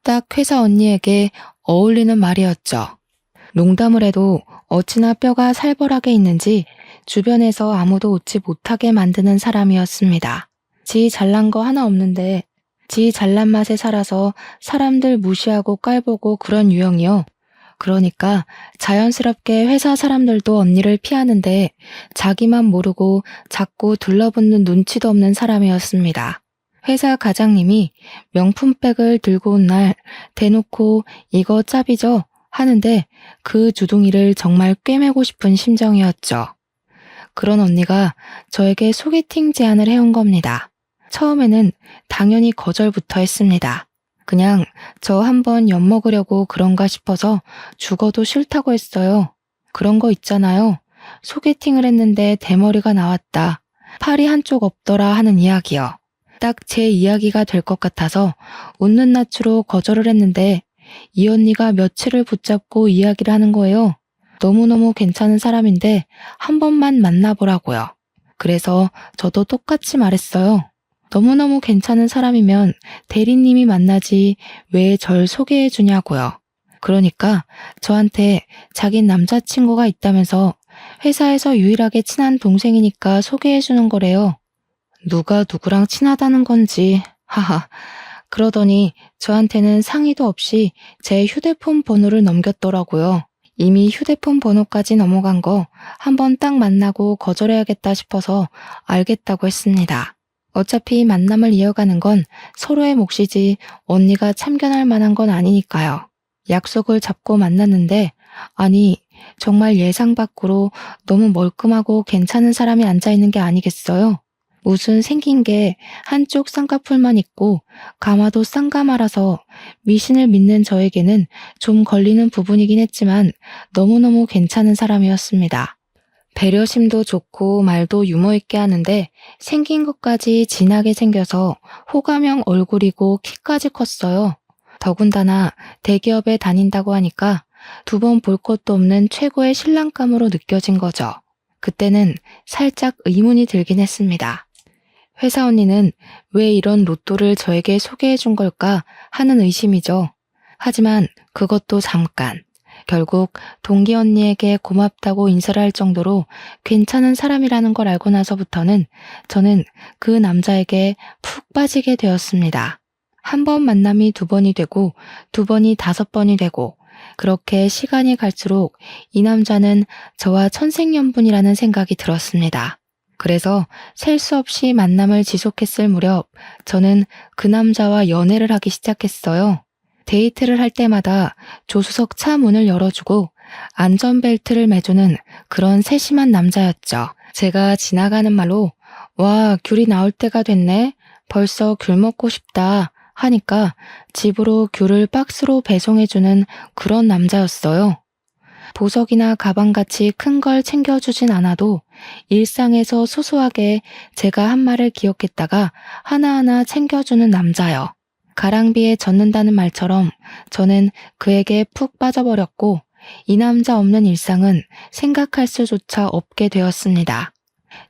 딱 회사 언니에게 어울리는 말이었죠. 농담을 해도 어찌나 뼈가 살벌하게 있는지 주변에서 아무도 웃지 못하게 만드는 사람이었습니다. 지 잘난 거 하나 없는데 지 잘난 맛에 살아서 사람들 무시하고 깔보고 그런 유형이요. 그러니까 자연스럽게 회사 사람들도 언니를 피하는데 자기만 모르고 자꾸 둘러붙는 눈치도 없는 사람이었습니다. 회사 과장님이 명품백을 들고 온 날 대놓고 이거 짭이죠? 하는데 그 주둥이를 정말 꿰매고 싶은 심정이었죠. 그런 언니가 저에게 소개팅 제안을 해온 겁니다. 처음에는 당연히 거절부터 했습니다. 그냥 저 한번 엿먹으려고 그런가 싶어서 죽어도 싫다고 했어요. 그런 거 있잖아요. 소개팅을 했는데 대머리가 나왔다. 팔이 한쪽 없더라 하는 이야기요. 딱 제 이야기가 될 것 같아서 웃는 낯으로 거절을 했는데 이 언니가 며칠을 붙잡고 이야기를 하는 거예요. 너무너무 괜찮은 사람인데 한 번만 만나보라고요. 그래서 저도 똑같이 말했어요. 너무너무 괜찮은 사람이면 대리님이 만나지 왜 절 소개해 주냐고요. 그러니까 저한테 자긴 남자친구가 있다면서 회사에서 유일하게 친한 동생이니까 소개해 주는 거래요. 누가 누구랑 친하다는 건지, 하하. 그러더니 저한테는 상의도 없이 제 휴대폰 번호를 넘겼더라고요. 이미 휴대폰 번호까지 넘어간 거 한번 딱 만나고 거절해야겠다 싶어서 알겠다고 했습니다. 어차피 만남을 이어가는 건 서로의 몫이지 언니가 참견할 만한 건 아니니까요. 약속을 잡고 만났는데 아니 정말 예상 밖으로 너무 멀끔하고 괜찮은 사람이 앉아있는 게 아니겠어요? 무슨 생긴 게 한쪽 쌍꺼풀만 있고 가마도 쌍가마라서 미신을 믿는 저에게는 좀 걸리는 부분이긴 했지만 너무너무 괜찮은 사람이었습니다. 배려심도 좋고 말도 유머 있게 하는데 생긴 것까지 진하게 생겨서 호감형 얼굴이고 키까지 컸어요. 더군다나 대기업에 다닌다고 하니까 두 번 볼 것도 없는 최고의 신랑감으로 느껴진 거죠. 그때는 살짝 의문이 들긴 했습니다. 회사 언니는 왜 이런 로또를 저에게 소개해 준 걸까 하는 의심이죠. 하지만 그것도 잠깐. 결국 동기 언니에게 고맙다고 인사를 할 정도로 괜찮은 사람이라는 걸 알고 나서부터는 저는 그 남자에게 푹 빠지게 되었습니다. 한 번 만남이 두 번이 되고 두 번이 다섯 번이 되고 그렇게 시간이 갈수록 이 남자는 저와 천생연분이라는 생각이 들었습니다. 그래서 셀 수 없이 만남을 지속했을 무렵 저는 그 남자와 연애를 하기 시작했어요. 데이트를 할 때마다 조수석 차 문을 열어주고 안전벨트를 매주는 그런 세심한 남자였죠. 제가 지나가는 말로 와, 귤이 나올 때가 됐네. 벌써 귤 먹고 싶다 하니까 집으로 귤을 박스로 배송해주는 그런 남자였어요. 보석이나 가방같이 큰 걸 챙겨주진 않아도 일상에서 소소하게 제가 한 말을 기억했다가 하나하나 챙겨주는 남자요. 가랑비에 젖는다는 말처럼 저는 그에게 푹 빠져버렸고 이 남자 없는 일상은 생각할 수조차 없게 되었습니다.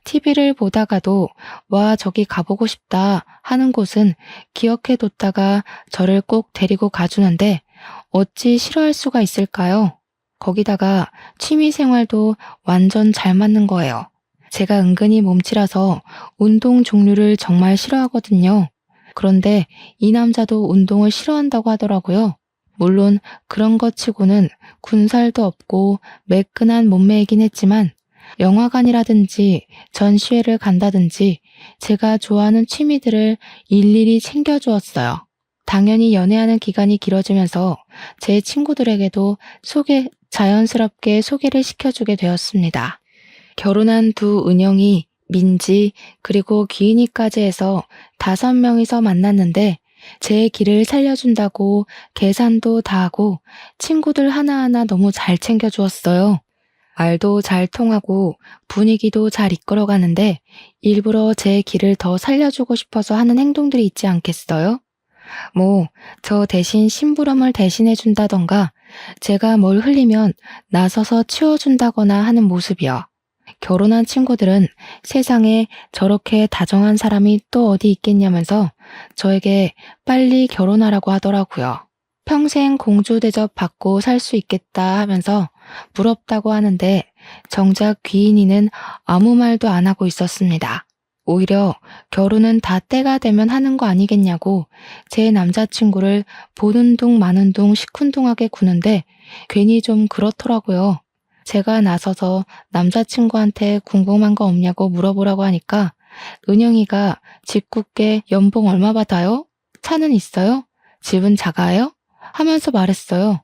TV를 보다가도 와 저기 가보고 싶다 하는 곳은 기억해뒀다가 저를 꼭 데리고 가주는데 어찌 싫어할 수가 있을까요? 거기다가 취미생활도 완전 잘 맞는 거예요. 제가 은근히 몸치라서 운동 종류를 정말 싫어하거든요. 그런데 이 남자도 운동을 싫어한다고 하더라고요. 물론 그런 것 치고는 군살도 없고 매끈한 몸매이긴 했지만 영화관이라든지 전시회를 간다든지 제가 좋아하는 취미들을 일일이 챙겨주었어요. 당연히 연애하는 기간이 길어지면서 제 친구들에게도 자연스럽게 소개를 시켜주게 되었습니다. 결혼한 두 은영이 민지 그리고 귀인이까지 해서 5명이서 만났는데 제 길을 살려준다고 계산도 다 하고 친구들 하나하나 너무 잘 챙겨주었어요. 말도 잘 통하고 분위기도 잘 이끌어가는데 일부러 제 길을 더 살려주고 싶어서 하는 행동들이 있지 않겠어요? 저 대신 심부름을 대신해준다던가 제가 뭘 흘리면 나서서 치워준다거나 하는 모습이요. 결혼한 친구들은 세상에 저렇게 다정한 사람이 또 어디 있겠냐면서 저에게 빨리 결혼하라고 하더라고요. 평생 공주 대접 받고 살 수 있겠다 하면서 부럽다고 하는데 정작 귀인이는 아무 말도 안 하고 있었습니다. 오히려 결혼은 다 때가 되면 하는 거 아니겠냐고 제 남자친구를 보는 둥 마는 둥 시큰둥하게 구는데 괜히 좀 그렇더라고요. 제가 나서서 남자친구한테 궁금한 거 없냐고 물어보라고 하니까 은영이가 짓궂게 연봉 얼마 받아요? 차는 있어요? 집은 작아요? 하면서 말했어요.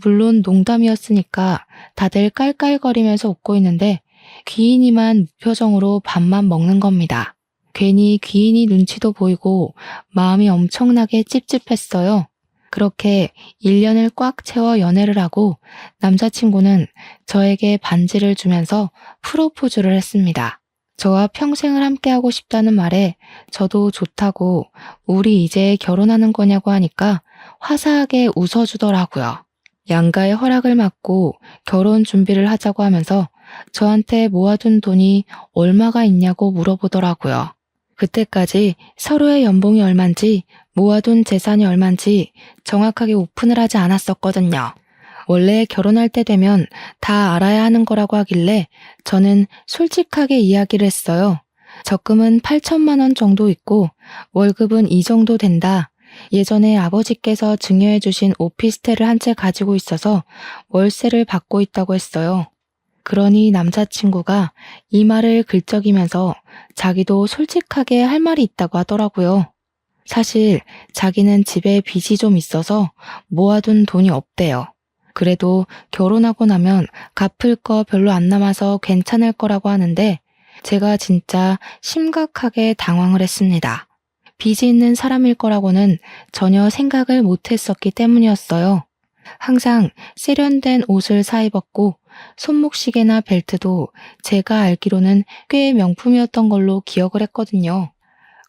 물론 농담이었으니까 다들 깔깔거리면서 웃고 있는데 귀인이만 무표정으로 밥만 먹는 겁니다. 괜히 귀인이 눈치도 보이고 마음이 엄청나게 찝찝했어요. 그렇게 1년을 꽉 채워 연애를 하고 남자친구는 저에게 반지를 주면서 프로포즈를 했습니다. 저와 평생을 함께하고 싶다는 말에 저도 좋다고 우리 이제 결혼하는 거냐고 하니까 화사하게 웃어주더라고요. 양가의 허락을 받고 결혼 준비를 하자고 하면서 저한테 모아둔 돈이 얼마가 있냐고 물어보더라고요. 그때까지 서로의 연봉이 얼만지 모아둔 재산이 얼만지 정확하게 오픈을 하지 않았었거든요. 원래 결혼할 때 되면 다 알아야 하는 거라고 하길래 저는 솔직하게 이야기를 했어요. 적금은 8천만 원 정도 있고 월급은 이 정도 된다. 예전에 아버지께서 증여해 주신 오피스텔을 한 채 가지고 있어서 월세를 받고 있다고 했어요. 그러니 남자친구가 이 말을 긁적이면서 자기도 솔직하게 할 말이 있다고 하더라고요. 사실 자기는 집에 빚이 좀 있어서 모아둔 돈이 없대요. 그래도 결혼하고 나면 갚을 거 별로 안 남아서 괜찮을 거라고 하는데 제가 진짜 심각하게 당황을 했습니다. 빚이 있는 사람일 거라고는 전혀 생각을 못 했었기 때문이었어요. 항상 세련된 옷을 사입었고 손목시계나 벨트도 제가 알기로는 꽤 명품이었던 걸로 기억을 했거든요.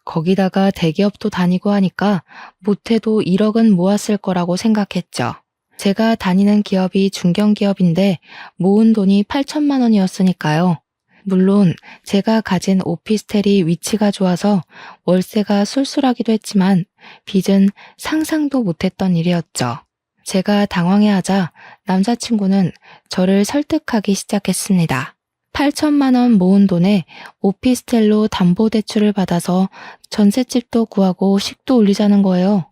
거기다가 대기업도 다니고 하니까 못해도 1억은 모았을 거라고 생각했죠. 제가 다니는 기업이 중견기업인데 모은 돈이 8천만 원이었으니까요. 물론 제가 가진 오피스텔이 위치가 좋아서 월세가 쏠쏠하기도 했지만 빚은 상상도 못했던 일이었죠. 제가 당황해하자 남자친구는 저를 설득하기 시작했습니다. 8천만 원 모은 돈에 오피스텔로 담보대출을 받아서 전셋집도 구하고 식도 올리자는 거예요.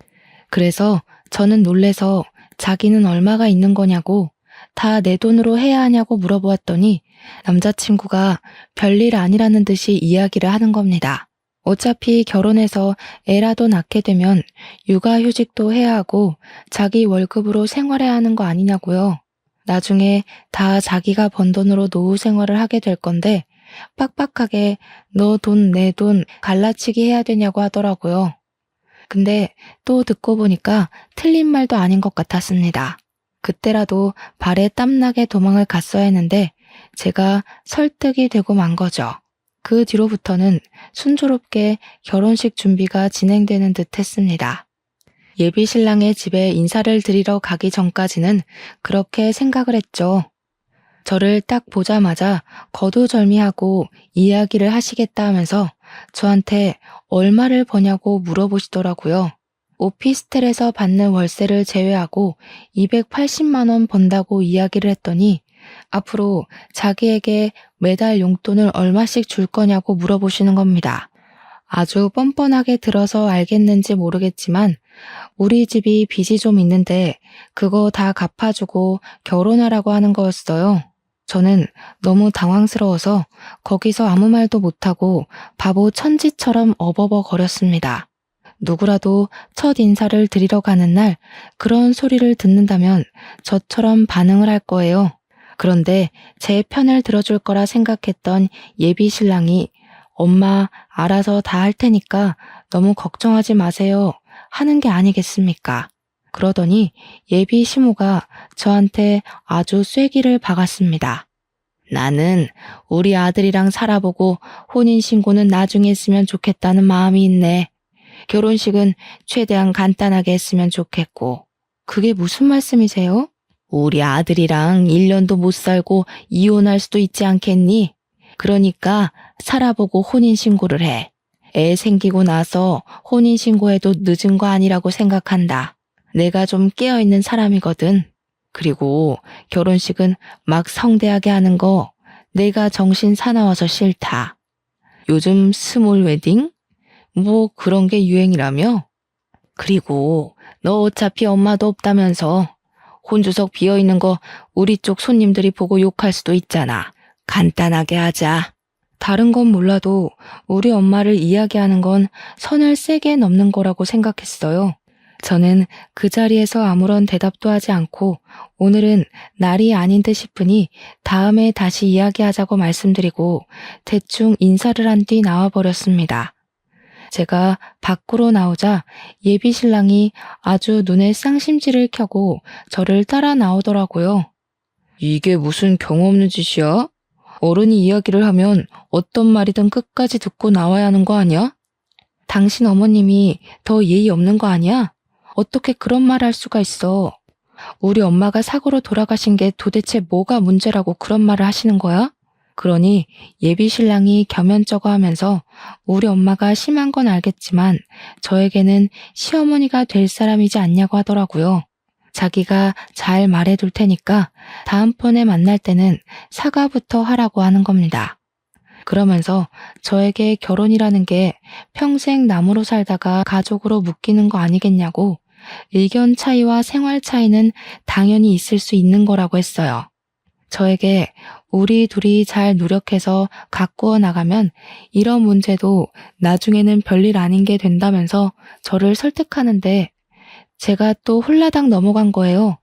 그래서 저는 놀래서 자기는 얼마가 있는 거냐고 다 내 돈으로 해야 하냐고 물어보았더니 남자친구가 별일 아니라는 듯이 이야기를 하는 겁니다. 어차피 결혼해서 애라도 낳게 되면 육아휴직도 해야 하고 자기 월급으로 생활해야 하는 거 아니냐고요. 나중에 다 자기가 번 돈으로 노후 생활을 하게 될 건데 빡빡하게 너 돈, 내 돈 갈라치기 해야 되냐고 하더라고요. 근데 또 듣고 보니까 틀린 말도 아닌 것 같았습니다. 그때라도 발에 땀나게 도망을 갔어야 했는데 제가 설득이 되고 만 거죠. 그 뒤로부터는 순조롭게 결혼식 준비가 진행되는 듯 했습니다. 예비 신랑의 집에 인사를 드리러 가기 전까지는 그렇게 생각을 했죠. 저를 딱 보자마자 거두절미하고 이야기를 하시겠다 하면서 저한테 얼마를 버냐고 물어보시더라고요. 오피스텔에서 받는 월세를 제외하고 280만 원 번다고 이야기를 했더니 앞으로 자기에게 매달 용돈을 얼마씩 줄 거냐고 물어보시는 겁니다. 아주 뻔뻔하게 들어서 알겠는지 모르겠지만 우리 집이 빚이 좀 있는데 그거 다 갚아주고 결혼하라고 하는 거였어요. 저는 너무 당황스러워서 거기서 아무 말도 못하고 바보 천지처럼 어버버 거렸습니다. 누구라도 첫 인사를 드리러 가는 날 그런 소리를 듣는다면 저처럼 반응을 할 거예요. 그런데 제 편을 들어줄 거라 생각했던 예비 신랑이 엄마 알아서 다 할 테니까 너무 걱정하지 마세요 하는 게 아니겠습니까? 그러더니 예비 시모가 저한테 아주 쐐기를 박았습니다. 나는 우리 아들이랑 살아보고 혼인신고는 나중에 했으면 좋겠다는 마음이 있네. 결혼식은 최대한 간단하게 했으면 좋겠고. 그게 무슨 말씀이세요? 우리 아들이랑 1년도 못 살고 이혼할 수도 있지 않겠니? 그러니까 살아보고 혼인신고를 해. 애 생기고 나서 혼인신고해도 늦은 거 아니라고 생각한다. 내가 좀 깨어있는 사람이거든. 그리고 결혼식은 막 성대하게 하는 거 내가 정신 사나워서 싫다. 요즘 스몰 웨딩? 뭐 그런 게 유행이라며? 그리고 너 어차피 엄마도 없다면서 혼주석 비어있는 거 우리 쪽 손님들이 보고 욕할 수도 있잖아. 간단하게 하자. 다른 건 몰라도 우리 엄마를 이야기하는 건 선을 세게 넘는 거라고 생각했어요. 저는 그 자리에서 아무런 대답도 하지 않고 오늘은 날이 아닌 듯 싶으니 다음에 다시 이야기하자고 말씀드리고 대충 인사를 한 뒤 나와버렸습니다. 제가 밖으로 나오자 예비 신랑이 아주 눈에 쌍심지를 켜고 저를 따라 나오더라고요. 이게 무슨 경험 없는 짓이야? 어른이 이야기를 하면 어떤 말이든 끝까지 듣고 나와야 하는 거 아니야? 당신 어머님이 더 예의 없는 거 아니야? 어떻게 그런 말 할 수가 있어? 우리 엄마가 사고로 돌아가신 게 도대체 뭐가 문제라고 그런 말을 하시는 거야? 그러니 예비 신랑이 겸연쩍어 하면서 우리 엄마가 심한 건 알겠지만 저에게는 시어머니가 될 사람이지 않냐고 하더라고요. 자기가 잘 말해둘 테니까 다음번에 만날 때는 사과부터 하라고 하는 겁니다. 그러면서 저에게 결혼이라는 게 평생 남으로 살다가 가족으로 묶이는 거 아니겠냐고 의견 차이와 생활 차이는 당연히 있을 수 있는 거라고 했어요. 저에게 우리 둘이 잘 노력해서 가꾸어 나가면 이런 문제도 나중에는 별일 아닌 게 된다면서 저를 설득하는데 제가 또 홀라당 넘어간 거예요.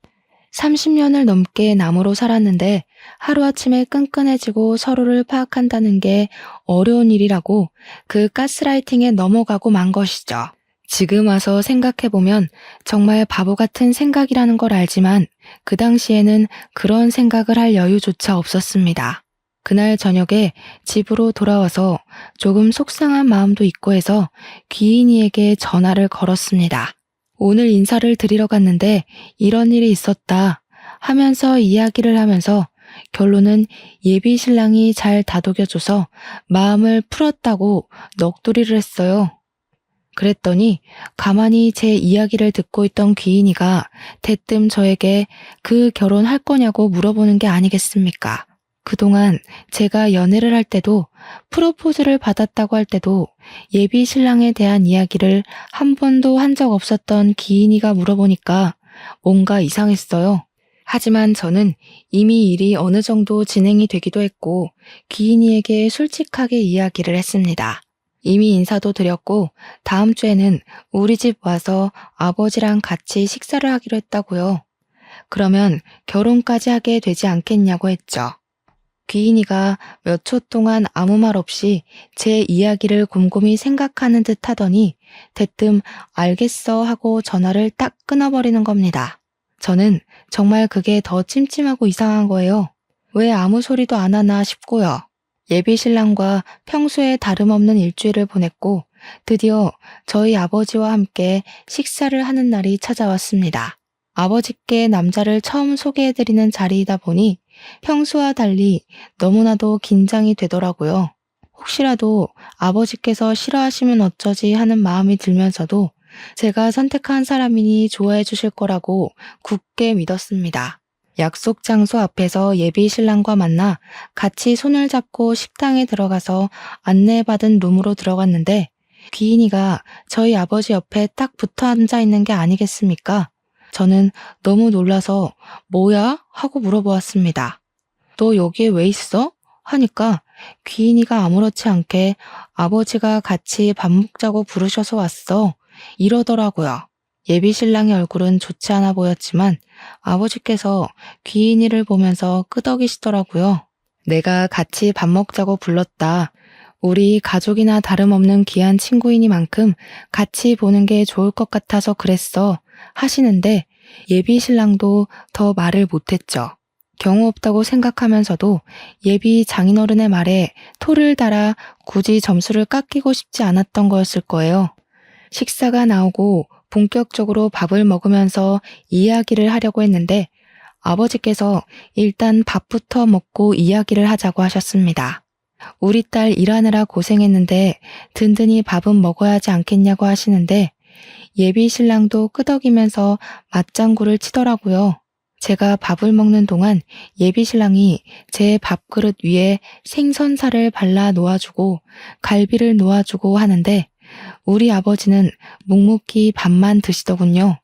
30년을 넘게 남으로 살았는데 하루아침에 끈끈해지고 서로를 파악한다는 게 어려운 일이라고 그 가스라이팅에 넘어가고 만 것이죠. 지금 와서 생각해보면 정말 바보 같은 생각이라는 걸 알지만 그 당시에는 그런 생각을 할 여유조차 없었습니다. 그날 저녁에 집으로 돌아와서 조금 속상한 마음도 있고 해서 귀인이에게 전화를 걸었습니다. 오늘 인사를 드리러 갔는데 이런 일이 있었다 하면서 이야기를 하면서 결론은 예비 신랑이 잘 다독여줘서 마음을 풀었다고 넋두리를 했어요. 그랬더니 가만히 제 이야기를 듣고 있던 귀인이가 대뜸 저에게 그 결혼할 거냐고 물어보는 게 아니겠습니까? 그동안 제가 연애를 할 때도 프로포즈를 받았다고 할 때도 예비 신랑에 대한 이야기를 한 번도 한 적 없었던 귀인이가 물어보니까 뭔가 이상했어요. 하지만 저는 이미 일이 어느 정도 진행이 되기도 했고 귀인이에게 솔직하게 이야기를 했습니다. 이미 인사도 드렸고 다음 주에는 우리 집 와서 아버지랑 같이 식사를 하기로 했다고요. 그러면 결혼까지 하게 되지 않겠냐고 했죠. 귀인이가 몇 초 동안 아무 말 없이 제 이야기를 곰곰이 생각하는 듯 하더니 대뜸 알겠어 하고 전화를 딱 끊어버리는 겁니다. 저는 정말 그게 더 찜찜하고 이상한 거예요. 왜 아무 소리도 안 하나 싶고요. 예비 신랑과 평소에 다름없는 일주일을 보냈고 드디어 저희 아버지와 함께 식사를 하는 날이 찾아왔습니다. 아버지께 남자를 처음 소개해드리는 자리이다 보니 평소와 달리 너무나도 긴장이 되더라고요. 혹시라도 아버지께서 싫어하시면 어쩌지 하는 마음이 들면서도 제가 선택한 사람이니 좋아해 주실 거라고 굳게 믿었습니다. 약속 장소 앞에서 예비 신랑과 만나 같이 손을 잡고 식당에 들어가서 안내받은 룸으로 들어갔는데 귀인이가 저희 아버지 옆에 딱 붙어 앉아 있는 게 아니겠습니까? 저는 너무 놀라서 뭐야? 하고 물어보았습니다. 너 여기에 왜 있어? 하니까 귀인이가 아무렇지 않게 아버지가 같이 밥 먹자고 부르셔서 왔어. 이러더라고요. 예비 신랑의 얼굴은 좋지 않아 보였지만 아버지께서 귀인이를 보면서 끄덕이시더라고요. 내가 같이 밥 먹자고 불렀다. 우리 가족이나 다름없는 귀한 친구이니만큼 같이 보는 게 좋을 것 같아서 그랬어. 하시는데 예비 신랑도 더 말을 못했죠. 경우 없다고 생각하면서도 예비 장인어른의 말에 토를 달아 굳이 점수를 깎이고 싶지 않았던 거였을 거예요. 식사가 나오고 본격적으로 밥을 먹으면서 이야기를 하려고 했는데 아버지께서 일단 밥부터 먹고 이야기를 하자고 하셨습니다. 우리 딸 일하느라 고생했는데 든든히 밥은 먹어야 하지 않겠냐고 하시는데 예비 신랑도 끄덕이면서 맞장구를 치더라고요. 제가 밥을 먹는 동안 예비 신랑이 제 밥그릇 위에 생선살을 발라 놓아주고 갈비를 놓아주고 하는데 우리 아버지는 묵묵히 밥만 드시더군요.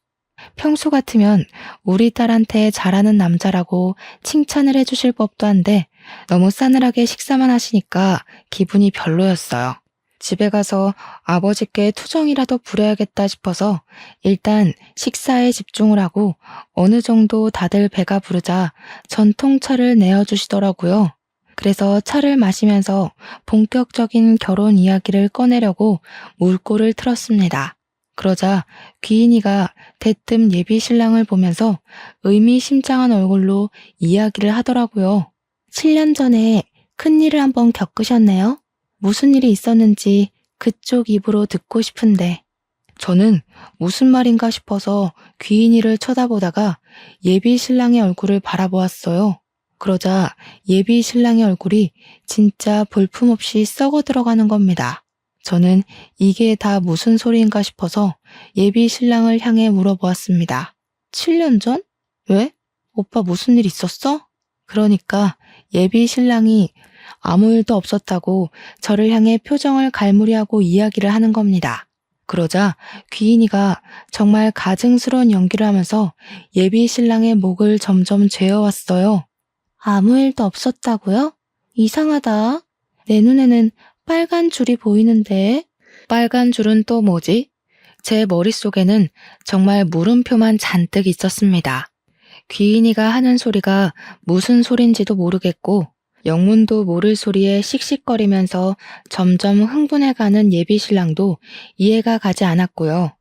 평소 같으면 우리 딸한테 잘하는 남자라고 칭찬을 해주실 법도 한데 너무 싸늘하게 식사만 하시니까 기분이 별로였어요. 집에 가서 아버지께 투정이라도 부려야겠다 싶어서 일단 식사에 집중을 하고 어느 정도 다들 배가 부르자 전통차를 내어주시더라고요. 그래서 차를 마시면서 본격적인 결혼 이야기를 꺼내려고 물꼬를 틀었습니다. 그러자 귀인이가 대뜸 예비 신랑을 보면서 의미심장한 얼굴로 이야기를 하더라고요. 7년 전에 큰일을 한번 겪으셨네요. 무슨 일이 있었는지 그쪽 입으로 듣고 싶은데. 저는 무슨 말인가 싶어서 귀인이를 쳐다보다가 예비 신랑의 얼굴을 바라보았어요. 그러자 예비 신랑의 얼굴이 진짜 볼품없이 썩어 들어가는 겁니다. 저는 이게 다 무슨 소리인가 싶어서 예비 신랑을 향해 물어보았습니다. 7년 전? 왜? 오빠 무슨 일 있었어? 그러니까 예비 신랑이 아무 일도 없었다고 저를 향해 표정을 갈무리하고 이야기를 하는 겁니다. 그러자 귀인이가 정말 가증스러운 연기를 하면서 예비 신랑의 목을 점점 죄어왔어요. 아무 일도 없었다고요? 이상하다. 내 눈에는 빨간 줄이 보이는데. 빨간 줄은 또 뭐지? 제 머릿속에는 정말 물음표만 잔뜩 있었습니다. 귀인이가 하는 소리가 무슨 소린지도 모르겠고 영문도 모를 소리에 씩씩거리면서 점점 흥분해가는 예비 신랑도 이해가 가지 않았고요.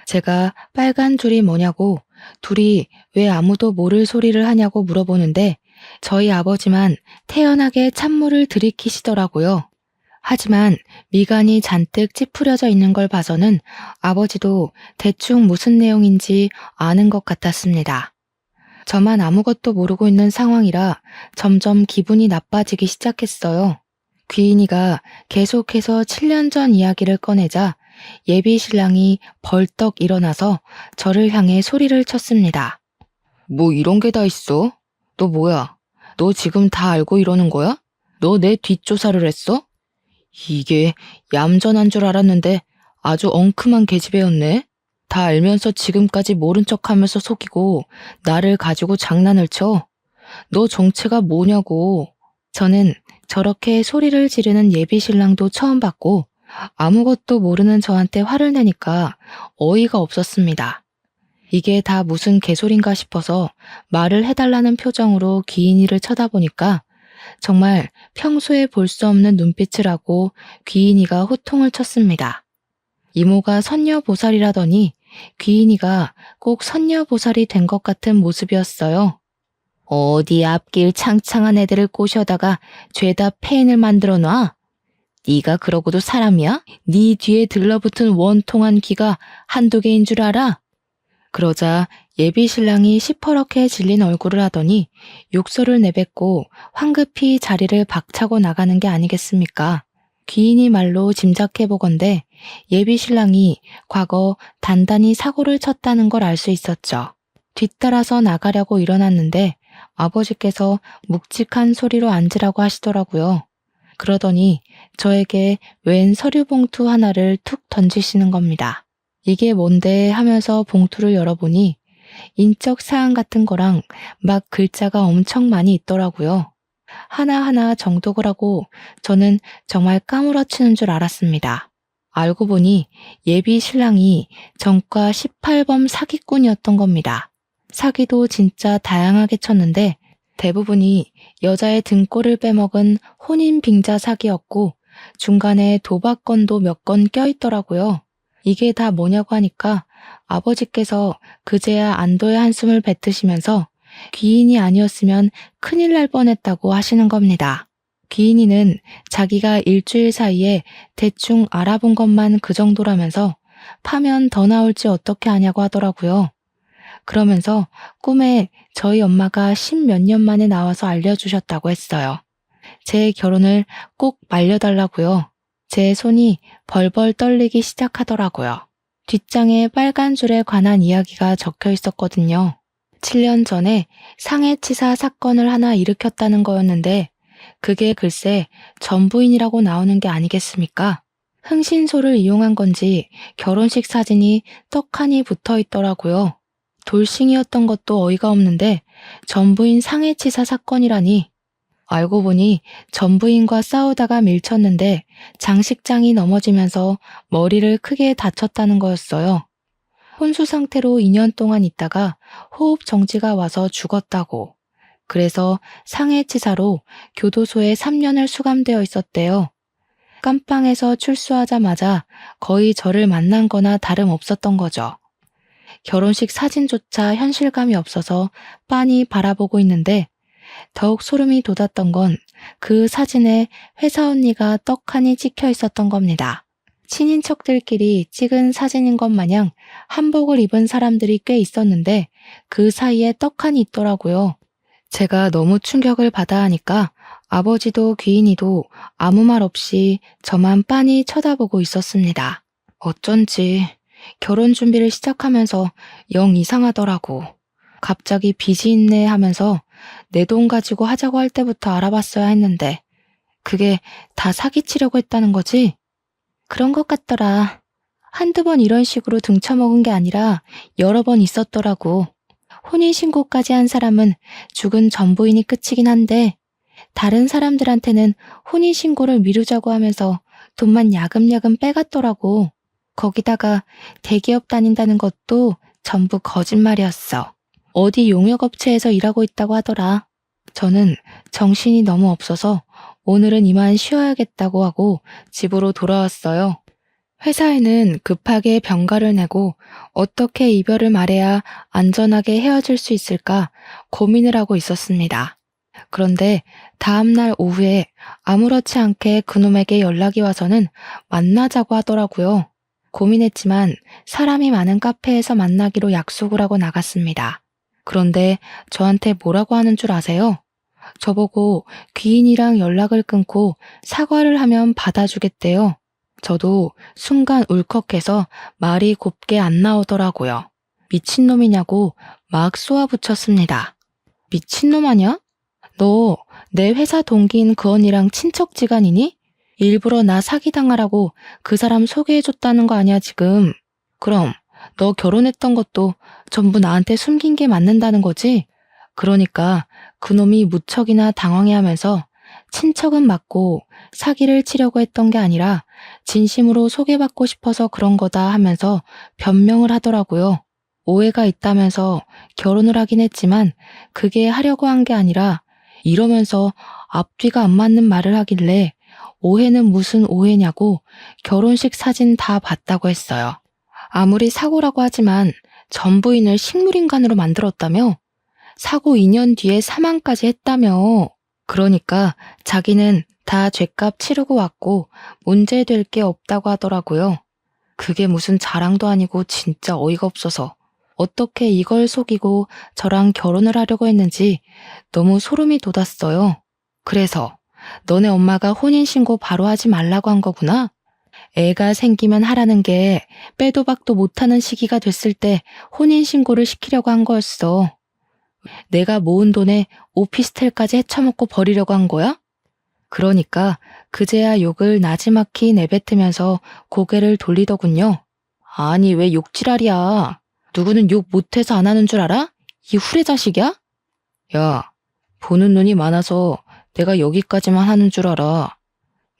제가 빨간 줄이 뭐냐고 둘이 왜 아무도 모를 소리를 하냐고 물어보는데 저희 아버지만 태연하게 찬물을 들이키시더라고요. 하지만 미간이 잔뜩 찌푸려져 있는 걸 봐서는 아버지도 대충 무슨 내용인지 아는 것 같았습니다. 저만 아무것도 모르고 있는 상황이라 점점 기분이 나빠지기 시작했어요. 귀인이가 계속해서 7년 전 이야기를 꺼내자 예비 신랑이 벌떡 일어나서 저를 향해 소리를 쳤습니다. 뭐 이런 게 다 있어? 너 뭐야? 너 지금 다 알고 이러는 거야? 너 내 뒷조사를 했어? 이게 얌전한 줄 알았는데 아주 엉큼한 계집애였네. 다 알면서 지금까지 모른 척하면서 속이고 나를 가지고 장난을 쳐. 너 정체가 뭐냐고. 저는 저렇게 소리를 지르는 예비 신랑도 처음 봤고 아무것도 모르는 저한테 화를 내니까 어이가 없었습니다. 이게 다 무슨 개소린가 싶어서 말을 해달라는 표정으로 귀인이를 쳐다보니까 정말 평소에 볼 수 없는 눈빛을 하고 귀인이가 호통을 쳤습니다. 이모가 선녀보살이라더니 귀인이가 꼭 선녀보살이 된 것 같은 모습이었어요. 어디 앞길 창창한 애들을 꼬셔다가 죄다 폐인을 만들어 놔? 네가 그러고도 사람이야? 네 뒤에 들러붙은 원통한 귀가 한두 개인 줄 알아? 그러자 예비 신랑이 시퍼렇게 질린 얼굴을 하더니 욕설을 내뱉고 황급히 자리를 박차고 나가는 게 아니겠습니까? 귀인이 말로 짐작해보건대 예비 신랑이 과거 단단히 사고를 쳤다는 걸 알 수 있었죠. 뒤따라서 나가려고 일어났는데 아버지께서 묵직한 소리로 앉으라고 하시더라고요. 그러더니 저에게 웬 서류 봉투 하나를 툭 던지시는 겁니다. 이게 뭔데 하면서 봉투를 열어보니 인적 사항 같은 거랑 막 글자가 엄청 많이 있더라고요. 하나하나 정독을 하고 저는 정말 까무러치는 줄 알았습니다. 알고 보니 예비 신랑이 전과 18범 사기꾼이었던 겁니다. 사기도 진짜 다양하게 쳤는데 대부분이 여자의 등골을 빼먹은 혼인 빙자 사기였고 중간에 도박건도 몇 건 껴있더라고요. 이게 다 뭐냐고 하니까 아버지께서 그제야 안도의 한숨을 뱉으시면서 귀인이 아니었으면 큰일 날 뻔했다고 하시는 겁니다. 귀인이는 자기가 일주일 사이에 대충 알아본 것만 그 정도라면서 파면 더 나올지 어떻게 아냐고 하더라고요. 그러면서 꿈에 저희 엄마가 10몇 년 만에 나와서 알려주셨다고 했어요. 제 결혼을 꼭 말려달라고요. 제 손이 벌벌 떨리기 시작하더라고요. 뒷장에 빨간 줄에 관한 이야기가 적혀 있었거든요. 7년 전에 상해치사 사건을 하나 일으켰다는 거였는데 그게 글쎄 전부인이라고 나오는 게 아니겠습니까? 흥신소를 이용한 건지 결혼식 사진이 떡하니 붙어 있더라고요. 돌싱이었던 것도 어이가 없는데 전부인 상해치사 사건이라니 알고 보니 전 부인과 싸우다가 밀쳤는데 장식장이 넘어지면서 머리를 크게 다쳤다는 거였어요. 혼수 상태로 2년 동안 있다가 호흡 정지가 와서 죽었다고. 그래서 상해치사로 교도소에 3년을 수감되어 있었대요. 깜빵에서 출소하자마자 거의 저를 만난 거나 다름없었던 거죠. 결혼식 사진조차 현실감이 없어서 빤히 바라보고 있는데 더욱 소름이 돋았던 건 그 사진에 회사 언니가 떡하니 찍혀 있었던 겁니다. 친인척들끼리 찍은 사진인 것 마냥 한복을 입은 사람들이 꽤 있었는데 그 사이에 떡하니 있더라고요. 제가 너무 충격을 받아 하니까 아버지도 귀인이도 아무 말 없이 저만 빤히 쳐다보고 있었습니다. 어쩐지 결혼 준비를 시작하면서 영 이상하더라고. 갑자기 빚이 있네 하면서 내 돈 가지고 하자고 할 때부터 알아봤어야 했는데 그게 다 사기치려고 했다는 거지? 그런 것 같더라. 한두 번 이런 식으로 등쳐먹은 게 아니라 여러 번 있었더라고. 혼인신고까지 한 사람은 죽은 전 부인이 끝이긴 한데 다른 사람들한테는 혼인신고를 미루자고 하면서 돈만 야금야금 빼갔더라고. 거기다가 대기업 다닌다는 것도 전부 거짓말이었어. 어디 용역업체에서 일하고 있다고 하더라. 저는 정신이 너무 없어서 오늘은 이만 쉬어야겠다고 하고 집으로 돌아왔어요. 회사에는 급하게 병가를 내고 어떻게 이별을 말해야 안전하게 헤어질 수 있을까 고민을 하고 있었습니다. 그런데 다음날 오후에 아무렇지 않게 그놈에게 연락이 와서는 만나자고 하더라고요. 고민했지만 사람이 많은 카페에서 만나기로 약속을 하고 나갔습니다. 그런데 저한테 뭐라고 하는 줄 아세요? 저보고 귀인이랑 연락을 끊고 사과를 하면 받아주겠대요. 저도 순간 울컥해서 말이 곱게 안 나오더라고요. 미친놈이냐고 막 쏘아붙였습니다. 미친놈 아냐? 너 내 회사 동기인 그 언니랑 친척지간이니? 일부러 나 사기당하라고 그 사람 소개해줬다는 거 아니야 지금. 그럼 너 결혼했던 것도 전부 나한테 숨긴 게 맞는다는 거지? 그러니까 그놈이 무척이나 당황해하면서 친척은 맞고 사기를 치려고 했던 게 아니라 진심으로 소개받고 싶어서 그런 거다 하면서 변명을 하더라고요. 오해가 있다면서 결혼을 하긴 했지만 그게 하려고 한 게 아니라 이러면서 앞뒤가 안 맞는 말을 하길래 오해는 무슨 오해냐고 결혼식 사진 다 봤다고 했어요. 아무리 사고라고 하지만 전 부인을 식물인간으로 만들었다며? 사고 2년 뒤에 사망까지 했다며? 그러니까 자기는 다 죗값 치르고 왔고 문제될 게 없다고 하더라고요. 그게 무슨 자랑도 아니고 진짜 어이가 없어서 어떻게 이걸 속이고 저랑 결혼을 하려고 했는지 너무 소름이 돋았어요. 그래서 너네 엄마가 혼인신고 바로 하지 말라고 한 거구나? 애가 생기면 하라는 게 빼도 박도 못하는 시기가 됐을 때 혼인신고를 시키려고 한 거였어. 내가 모은 돈에 오피스텔까지 헤쳐먹고 버리려고 한 거야? 그러니까 그제야 욕을 나지막히 내뱉으면서 고개를 돌리더군요. 아니 왜 욕지랄이야. 누구는 욕 못해서 안 하는 줄 알아? 이 후레자식이야? 야, 보는 눈이 많아서 내가 여기까지만 하는 줄 알아.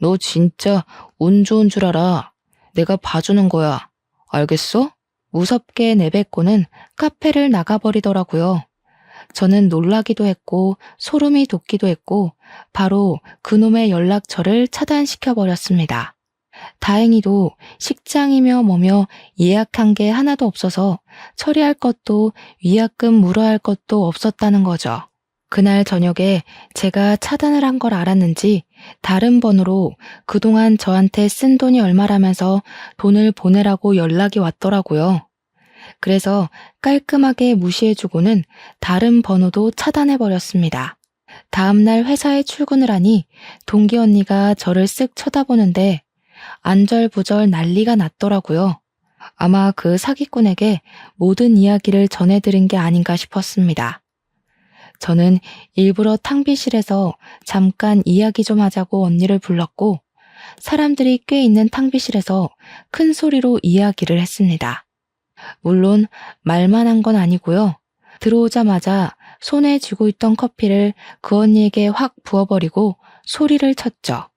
너 진짜 운 좋은 줄 알아. 내가 봐주는 거야. 알겠어? 무섭게 내뱉고는 카페를 나가버리더라고요. 저는 놀라기도 했고 소름이 돋기도 했고 바로 그놈의 연락처를 차단시켜버렸습니다. 다행히도 식장이며 뭐며 예약한 게 하나도 없어서 처리할 것도 위약금 물어야 할 것도 없었다는 거죠. 그날 저녁에 제가 차단을 한 걸 알았는지 다른 번호로 그동안 저한테 쓴 돈이 얼마라면서 돈을 보내라고 연락이 왔더라고요. 그래서 깔끔하게 무시해주고는 다른 번호도 차단해버렸습니다. 다음날 회사에 출근을 하니 동기 언니가 저를 쓱 쳐다보는데 안절부절 난리가 났더라고요. 아마 그 사기꾼에게 모든 이야기를 전해드린 게 아닌가 싶었습니다. 저는 일부러 탕비실에서 잠깐 이야기 좀 하자고 언니를 불렀고 사람들이 꽤 있는 탕비실에서 큰 소리로 이야기를 했습니다. 물론 말만 한 건 아니고요. 들어오자마자 손에 쥐고 있던 커피를 그 언니에게 확 부어버리고 소리를 쳤죠.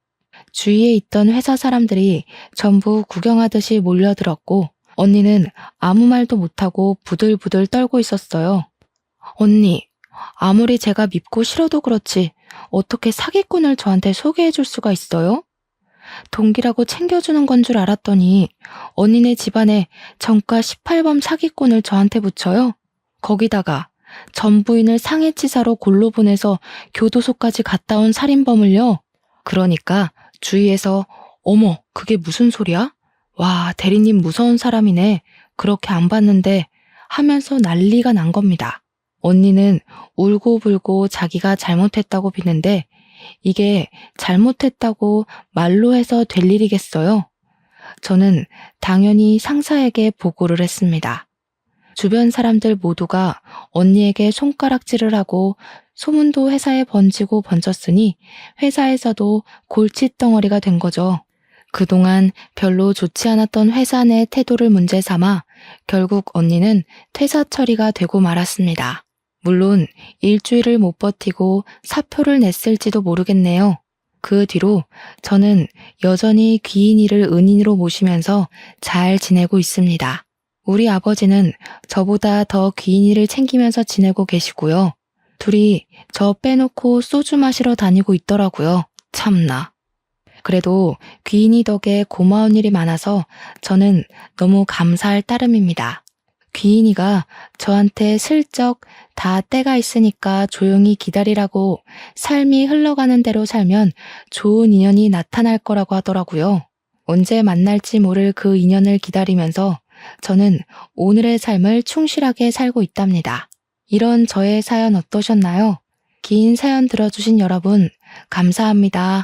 주위에 있던 회사 사람들이 전부 구경하듯이 몰려들었고 언니는 아무 말도 못하고 부들부들 떨고 있었어요. 언니, 아무리 제가 밉고 싫어도 그렇지 어떻게 사기꾼을 저한테 소개해 줄 수가 있어요? 동기라고 챙겨주는 건 줄 알았더니 언니네 집안에 정가 18범 사기꾼을 저한테 붙여요. 거기다가 전 부인을 상해치사로 골로 보내서 교도소까지 갔다 온 살인범을요. 그러니까 주위에서 어머, 그게 무슨 소리야? 와, 대리님 무서운 사람이네. 그렇게 안 봤는데 하면서 난리가 난 겁니다. 언니는 울고불고 자기가 잘못했다고 비는데 이게 잘못했다고 말로 해서 될 일이겠어요? 저는 당연히 상사에게 보고를 했습니다. 주변 사람들 모두가 언니에게 손가락질을 하고 소문도 회사에 번지고 번졌으니 회사에서도 골칫덩어리가 된 거죠. 그동안 별로 좋지 않았던 회사 내 태도를 문제 삼아 결국 언니는 퇴사 처리가 되고 말았습니다. 물론 일주일을 못 버티고 사표를 냈을지도 모르겠네요. 그 뒤로 저는 여전히 귀인이를 은인으로 모시면서 잘 지내고 있습니다. 우리 아버지는 저보다 더 귀인이를 챙기면서 지내고 계시고요. 둘이 저 빼놓고 소주 마시러 다니고 있더라고요. 참나. 그래도 귀인이 덕에 고마운 일이 많아서 저는 너무 감사할 따름입니다. 귀인이가 저한테 슬쩍 다 때가 있으니까 조용히 기다리라고 삶이 흘러가는 대로 살면 좋은 인연이 나타날 거라고 하더라고요. 언제 만날지 모를 그 인연을 기다리면서 저는 오늘의 삶을 충실하게 살고 있답니다. 이런 저의 사연 어떠셨나요? 긴 사연 들어주신 여러분, 감사합니다.